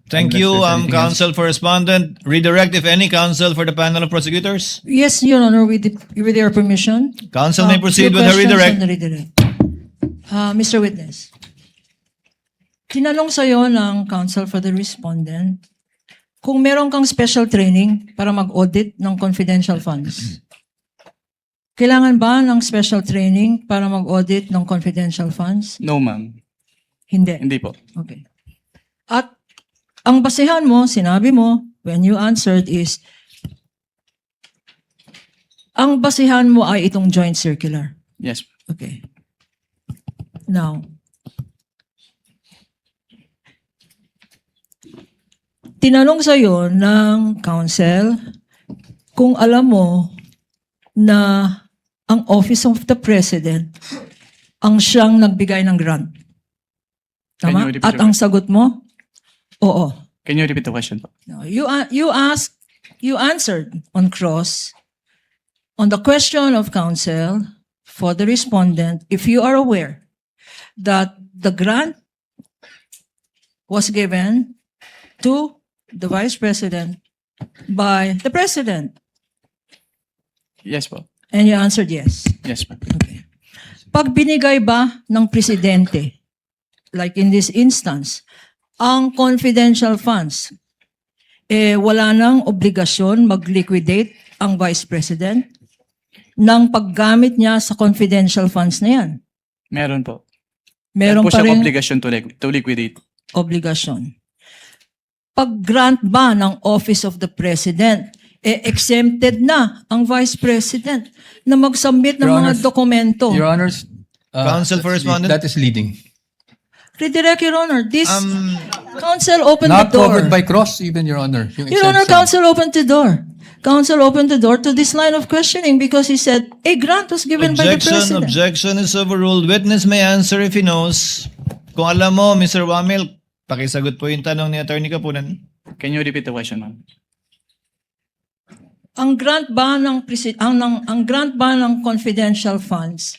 Thank unless you, there's anything else. counsel for respondent. Redirect, if any, counsel for the panel of prosecutors. Yes, Your Honor, with your permission. Counsel may proceed Few with her questions redirect. on the redirect. Mr. Witness, tinanong sa'yo ng counsel for the respondent kung meron kang special training para mag-audit ng confidential funds. Kailangan ba ng special training para mag-audit ng confidential funds? No, ma'am. Hindi. Hindi po. Okay. At ang basehan mo, sinabi mo, when you answered is, ang basehan mo ay itong joint circular. Yes. Okay. Now, tinanong sa'yo ng counsel kung alam mo na ang Office of the President ang siyang nagbigay ng grant. Can Tama? you repeat At the ang sagot mo, oo. Can you repeat the question po? No, you answered on cross on the question of counsel for the respondent if you are aware that the grant was given to the Vice President by the President. Yes po. And you answered yes. Yes po. Okay. Pag binigay ba ng presidente, like in this instance, ang confidential funds, wala nang obligasyon mag-liquidate ang Vice President ng paggamit niya sa confidential funds na yan. Meron po. Meron po pa siyang rin obligation to liquidate. obligasyon. Pag-grant ba ng Office of the President, exempted na ang Vice President na mag-submit ng Your mga Honors, dokumento. Your Honors, Counsel for respondent. that is leading. Redirect, Your Honor. This counsel opened Not the door. covered by cross, even, Your Honor. Yung Your Honor, exemption. counsel opened the door. Counsel opened the door to this line of questioning because he said a grant was given by the President. Objection is overruled. Witness may answer if he knows. Kung alam mo, Mr. Wamil, pakisagot po yung tanong ni Attorney Kapunan. Can you repeat the question, ma'am? Ang grant ba ng confidential funds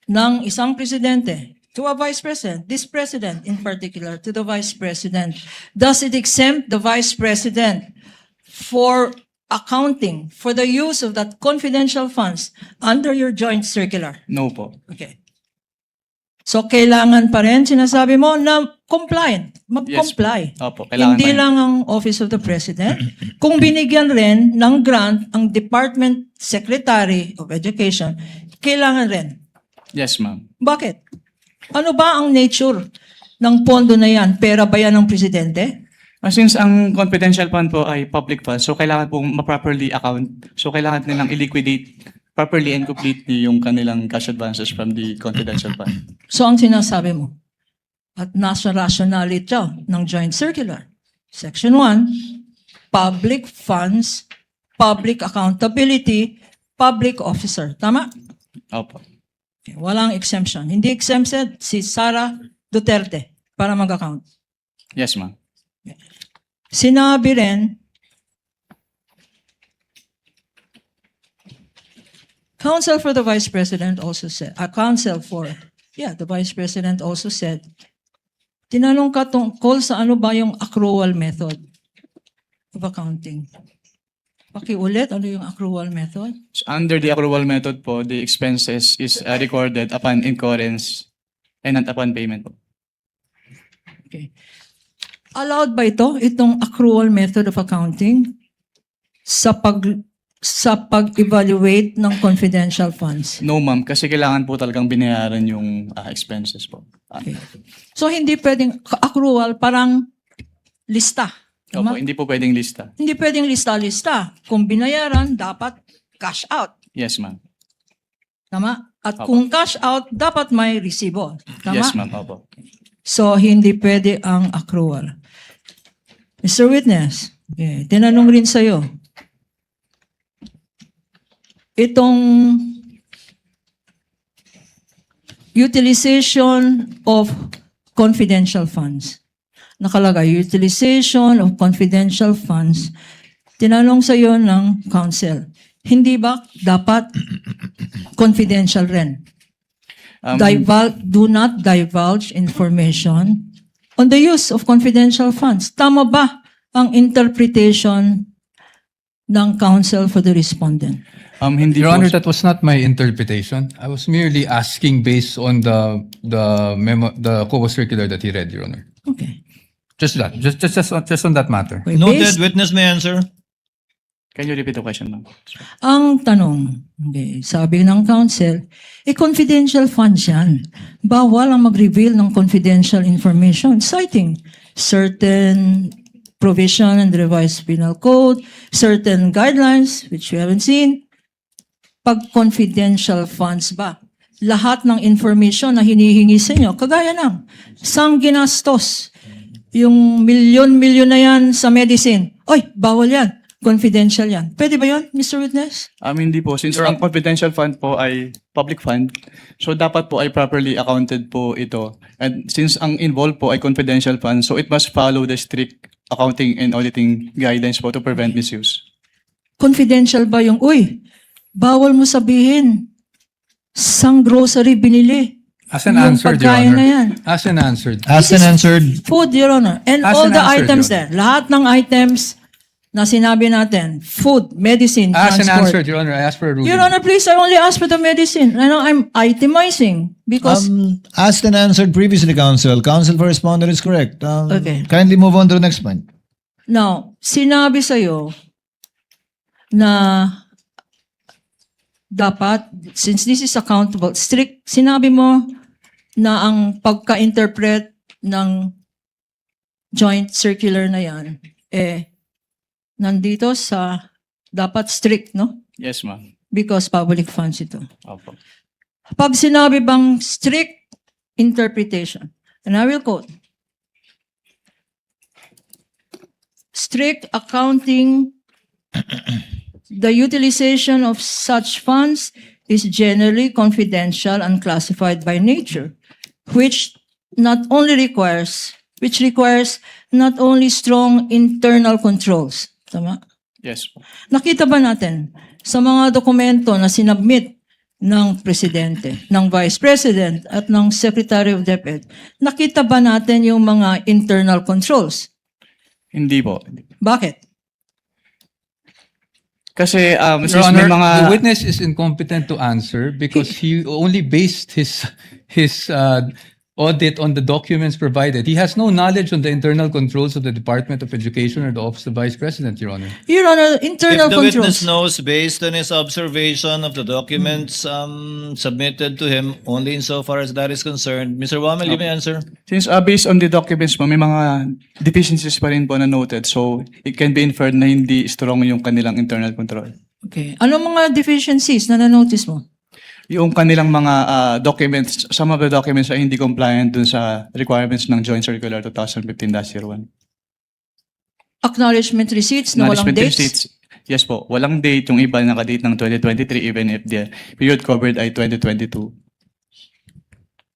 ng isang presidente to a vice president, this president in particular, to the vice president, does it exempt the vice president for accounting for the use of that confidential funds under your joint circular? No po. Okay. So, kailangan pa rin, sinasabi mo, na compliant, mag-comply. Yes, opo, kailangan Hindi pa rin. lang ang Office of the President. Kung binigyan rin ng grant ang Department Secretary of Education, kailangan rin. Yes, ma'am. Bakit? Ano ba ang nature ng pondo na yan? Pera ba yan ng Presidente? Since ang confidential fund po ay public fund, so kailangan pong ma-properly account. So kailangan nilang i-liquidate properly and completely yung kanilang cash advances from the confidential fund. So ang sinasabi mo, at nasa rationality ng joint circular. Section 1, public funds, public accountability, public officer. Tama? Opo. Okay, walang exemption. Hindi exempted si Sara Duterte para mag-account. Yes, ma'am. Sinabi rin, counsel for the Vice President also said, the Vice President also said, tinanong ka tungkol sa ano ba yung accrual method of accounting. Pakiulit, ano yung accrual method? So under the accrual method po, the expenses is recorded upon incurrence and not upon payment po. Okay. Allowed ba itong accrual method of accounting sa pag-evaluate ng confidential funds? No, ma'am, kasi kailangan po talagang binayaran yung expenses po. Okay. So hindi pwedeng accrual, parang lista. Opo, Tama? hindi po pwedeng lista. Hindi pwedeng lista-lista. Kung binayaran, dapat cash out. Yes, ma'am. Tama? At Opo. kung cash out, dapat may resibo. Tama? Yes, ma'am. Opo. So, hindi pwede ang accrual. Mr. Witness, tinanong rin sa'yo, itong utilization of confidential funds. Nakalagay, utilization of confidential funds. Tinanong sa'yo ng counsel, hindi ba dapat confidential rin? Do not divulge information on the use of confidential funds. Tama ba ang interpretation ng counsel for the respondent? Hindi Your po. Honor, that was not my interpretation. I was merely asking based on the memo, the COA circular that he read, Your Honor. Okay. Just that, just on that matter. Okay, Noted. Witness may answer. Can you repeat the question, ma'am? Ang tanong, okay, sabi ng counsel, confidential funds yan. Bawal ang mag-reveal ng confidential information, citing certain provision in the revised penal code, certain guidelines, which we haven't seen. Pag confidential funds ba, lahat ng information na hinihingi sa inyo, kagaya ng, sang ginastos, yung milyon-milyon na yan sa medicine, oy, bawal yan. Confidential yan. Pwede ba yun, Mr. Witness? Hindi po. Since ang confidential fund po ay public fund, so dapat po ay properly accounted po ito. And since ang involved po ay confidential fund, so it must follow the strict accounting and auditing guidelines po to prevent misuse. Confidential ba yung, uy, bawal mo sabihin, sang grocery binili. As an Yung answered, Your pagkain na Honor. yan. As an answered. Asked and answered. Food, Your Honor. And As all an the answer, items Your there. Lahat ng items na sinabi natin, food, medicine, As an transport. answered, Your Honor, I asked for a ruling. Your Honor, please, I only asked for the medicine. I know I'm itemizing because Asked and answered previously, counsel. Counsel for respondent is correct. Okay. Kindly move on to the next point. now, sinabi sa'yo na dapat, since this is accountable, strict, sinabi mo na ang pagka-interpret ng joint circular na yan, nandito sa dapat strict, no? Yes, ma'am. Because public funds ito. Opo. Pag sinabi bang strict interpretation, and I will quote, strict accounting, the utilization of such funds is generally confidential and classified by nature, which requires not only strong internal controls. Tama? Yes po. Nakita ba natin sa mga dokumento na sinabmit ng Presidente, ng Vice President at ng Secretary of DepEd, nakita ba natin yung mga internal controls? Hindi po. Bakit? Kasi Your since Honor, may mga... the witness is incompetent to answer because he only based his audit on the documents provided. He has no knowledge on the internal controls of the Department of Education or the Office of Vice President, Your Honor. Your Honor, internal If the witness controls. knows based on his observation of the documents submitted to him only insofar as that is concerned, Mr. Wamel, you may answer. Since based on the documents po, may mga deficiencies pa rin po na noted. So, it can be inferred na hindi strong yung kanilang internal control. Okay. Anong mga deficiencies na na-notice mo? Yung kanilang mga documents, some of the documents ay hindi compliant dun sa requirements ng Joint Circular 2015-01. Acknowledgement receipts na walang Management dates? receipts, yes po, walang date. Yung iba nakadate ng 2023 even if the period covered ay 2022.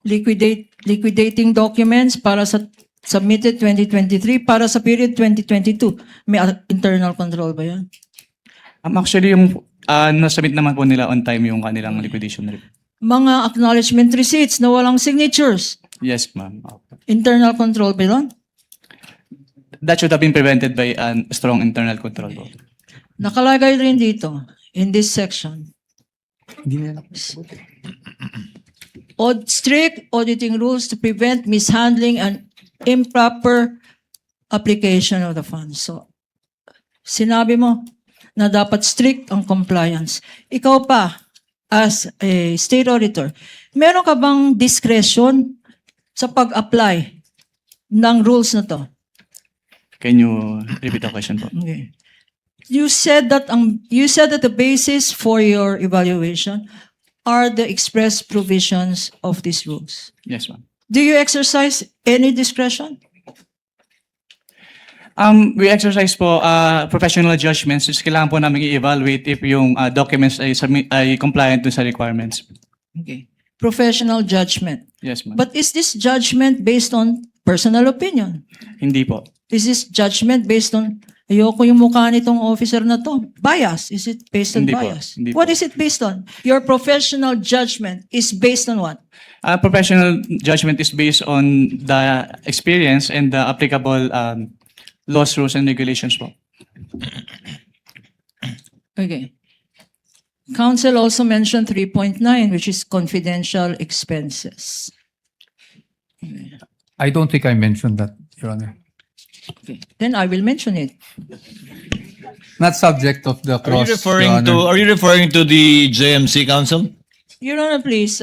Liquidating documents para sa submitted 2023 para sa period 2022. May internal control ba yan? Actually, yung nasubmit naman po nila on time yung kanilang liquidation report. Mga acknowledgement receipts na walang signatures. Yes, ma'am. Internal control ba yun? That should have been prevented by a strong internal control po. Nakalagay rin dito, in this section. Strict auditing rules to prevent mishandling and improper application of the funds. So, sinabi mo na dapat strict ang compliance. Ikaw pa, as a state auditor, meron ka bang discretion sa pag-apply ng rules na to? Can you repeat the question po? Okay. You said that the basis for your evaluation are the express provisions of these rules. Yes, ma'am. Do you exercise any discretion? We exercise po professional judgments. Just kailangan po namin i-evaluate if yung documents ay compliant dun sa requirements. Okay. Professional judgment. Yes, ma'am. But is this judgment based on personal opinion? Hindi po. Is this judgment based on, ayoko yung mukha nitong officer na to? Bias. Is it based on Hindi po. bias? Hindi What po. is it based on? Your professional judgment is based on what? Professional judgment is based on the experience and the applicable laws, rules, and regulations po. Okay. Council also mentioned 3.9, which is confidential expenses. I don't think I mentioned that, Your Honor. Okay. Then I will mention it. Not subject of the cross, Your Honor. Are you referring to the JMC Council? Your Honor, please,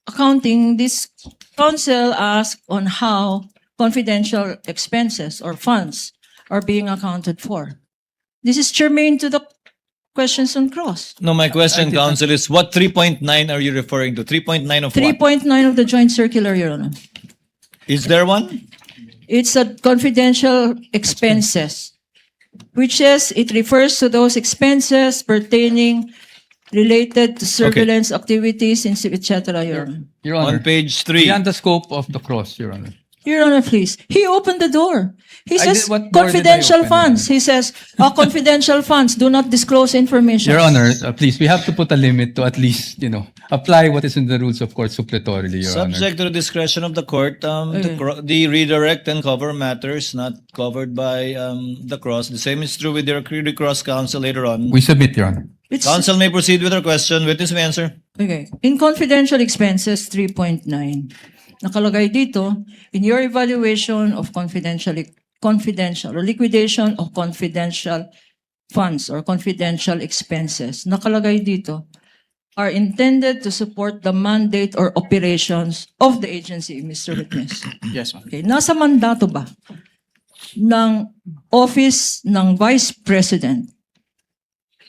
accounting, this council asked on how confidential expenses or funds are being accounted for. This is germane to the questions on cross. No, my question, Council, is what 3.9 are you referring to? 3.9 of what? 3.9 of the joint circular, Your Honor. Is there one? It's a confidential expenses, which says it refers to those expenses pertaining related to surveillance activities, etc., Your Honor. Your On Honor, page 3. beyond the scope of the cross, Your Honor. Your Honor, please. He opened the door. He I says did- what door did I confidential open, funds. He says confidential funds do not disclose information. Your Honor, please, we have to put a limit to at least, apply what is in the rules of court suppletorily, Your Honor. Subject to the discretion of the court, the redirect and cover matters not covered by the cross. The same is true with your cross counsel later on. We submit, Your Honor. It's, Counsel may proceed with her question. Witness may answer. okay. In confidential expenses 3.9, nakalagay dito, in your evaluation of confidential or liquidation of confidential funds or confidential expenses, nakalagay dito, are intended to support the mandate or operations of the agency, Mr. Witness. Yes, ma'am. Okay, nasa mandato ba ng Office ng Vice President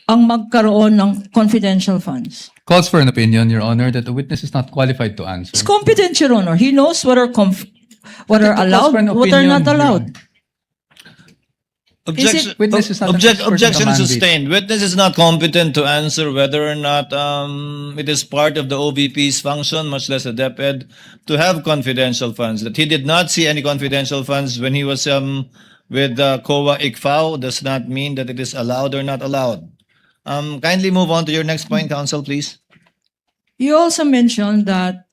ang magkaroon ng confidential funds? Calls for an opinion, Your Honor, that the witness is not qualified to answer. It's competent, Your Honor. He knows what are allowed, for an what are not opinion, Your allowed. Objection, Witness is not an expert on the objection mandate. sustained. Witness is not competent to answer whether or not it is part of the OVP's function, much less a DepEd, to have confidential funds. That he did not see any confidential funds when he was with COA ICFAO does not mean that it is allowed or not allowed. Kindly move on to your next point, Counsel, please. You also mentioned that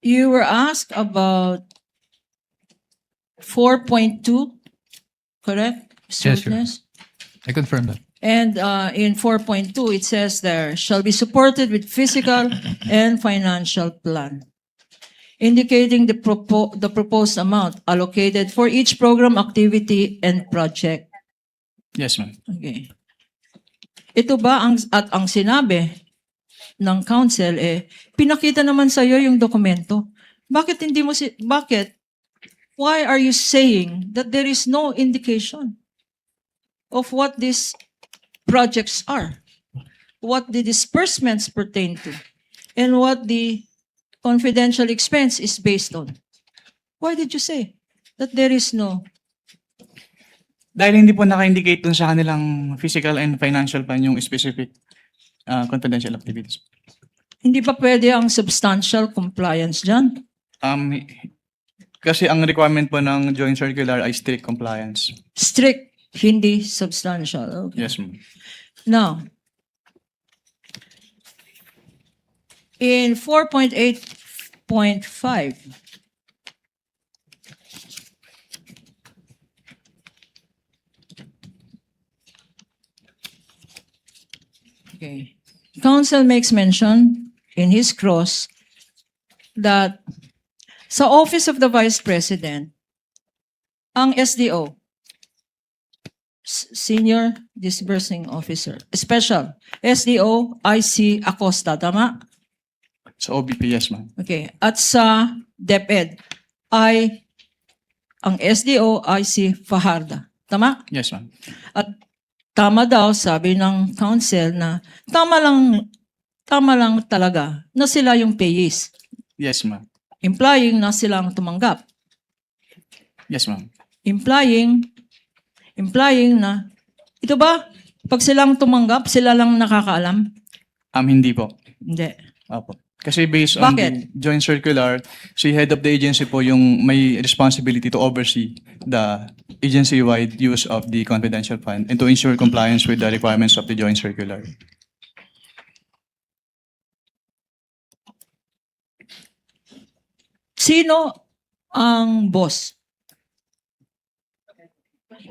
you were asked about 4.2, correct? Mr. Yes, Your Witness? I confirm that. And in 4.2, it says there, shall be supported with physical and financial plan, indicating the proposed amount allocated for each program, activity, and project. Yes, ma'am. Okay. Ito ba ang sinabi ng council pinakita naman sa iyo yung dokumento? Bakit why are you saying that there is no indication of what these projects are, what the disbursements pertain to, and what the confidential expense is based on? Why did you say that there is no? Dahil hindi po naka-indicate dun sa kanilang physical and financial plan yung specific confidential activities. Hindi pa pwede ang substantial compliance dyan? Kasi ang requirement po ng joint circular ay strict compliance. Strict, hindi substantial. Okay. Yes, ma'am. Now, in 4.8.5, okay, Council makes mention in his cross that sa Office of the Vice President, ang SDO, Senior Disbursing Officer, Special, SDO IC Acosta, tama? Sa OBP, yes, ma'am. Okay. At sa DepEd ay ang SDO IC Fajarda, tama? Yes, ma'am. At tama daw, sabi ng council na tama lang talaga na sila yung payees, Yes, ma'am. implying na sila ang tumanggap. Yes, ma'am. Implying na, ito ba, pag silang tumanggap, sila lang nakakaalam? Hindi po. Hindi. Opo. Kasi based on Bakit? the joint circular, si head of the agency po yung may responsibility to oversee the agency-wide use of the confidential fund and to ensure compliance with the requirements of the joint circular. Sino ang boss?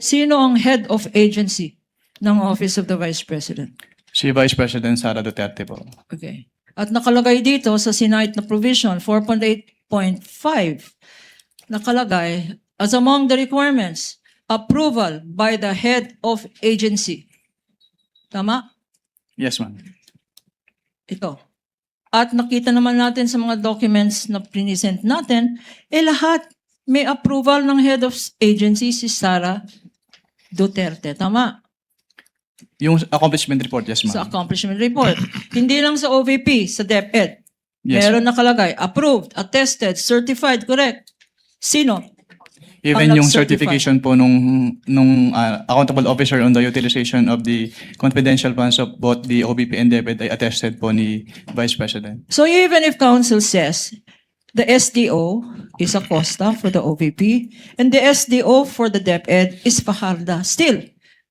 Sino ang head of agency ng Office of the Vice President? Si Vice President Sara Duterte po. Okay. At nakalagay dito sa sinite na provision 4.8.5, nakalagay, as among the requirements, approval by the head of agency. Tama? Yes, ma'am. Ito. At nakita naman natin sa mga documents na present natin, lahat may approval ng head of agency si Sara Duterte. Tama? Yung accomplishment report, yes, Sa ma'am. accomplishment report. Hindi lang sa OVP, sa DepEd. Yes, Meron nakalagay, approved, attested, certified, correct. Sino? Even ang yung nag-certify. certification po nung accountable officer on the utilization of the confidential funds of both the OBP and DepEd ay attested po ni Vice President. So even if council says the SDO is Acosta for the OVP and the SDO for the DepEd is Fajarda, still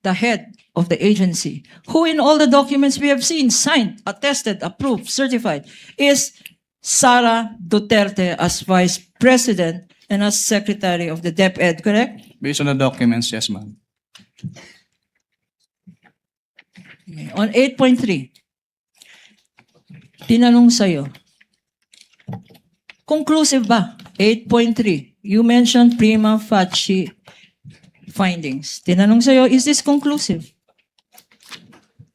the head of the agency, who in all the documents we have seen, signed, attested, approved, certified, is Sara Duterte as Vice President and as Secretary of the DepEd, correct? Based on the documents, yes, ma'am. Okay. On 8.3, tinanong sa'yo, conclusive ba? 8.3, you mentioned prima facie findings. Tinanong sa'yo, is this conclusive?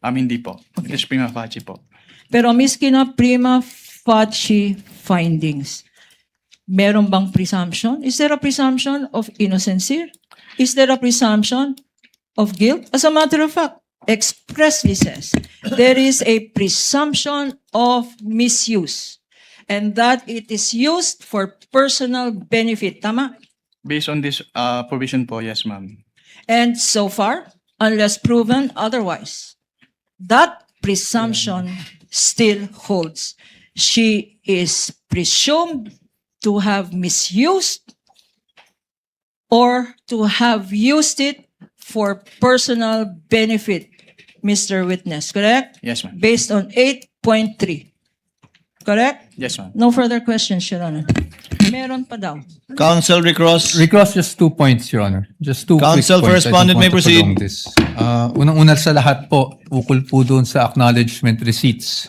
Hindi po. It is prima facie po. Pero miski na prima facie findings, meron bang presumption? Is there a presumption of innocence here? Is there a presumption of guilt? As a matter of fact, expressly says, there is a presumption of misuse and that it is used for personal benefit. Tama? Based on this provision po, yes, ma'am. And so far, unless proven otherwise, that presumption still holds. She is presumed to have misused or to have used it for personal benefit, Mr. Witness, correct? Yes, ma'am. Based on 8.3. Correct? Yes, ma'am. No further questions, Your Honor. Meron pa daw. Council recross. Recross just 2 points, Your Honor. Just two Counsel quick points. for respondent I may don't want to proceed. prolong this. Unang-una sa lahat po, ukol po doon sa acknowledgement receipts.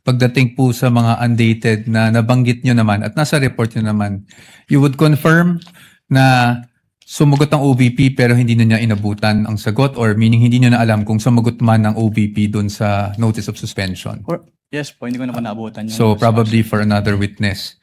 Pagdating po sa mga undated na nabanggit nyo naman at nasa report nyo naman, you would confirm na sumagot ang OVP pero hindi na niya inabutan ang sagot or meaning hindi niya na alam kung sumagot man ng OVP doon sa notice of suspension. Yes po, hindi ko naman naabutan yun. So probably for another witness.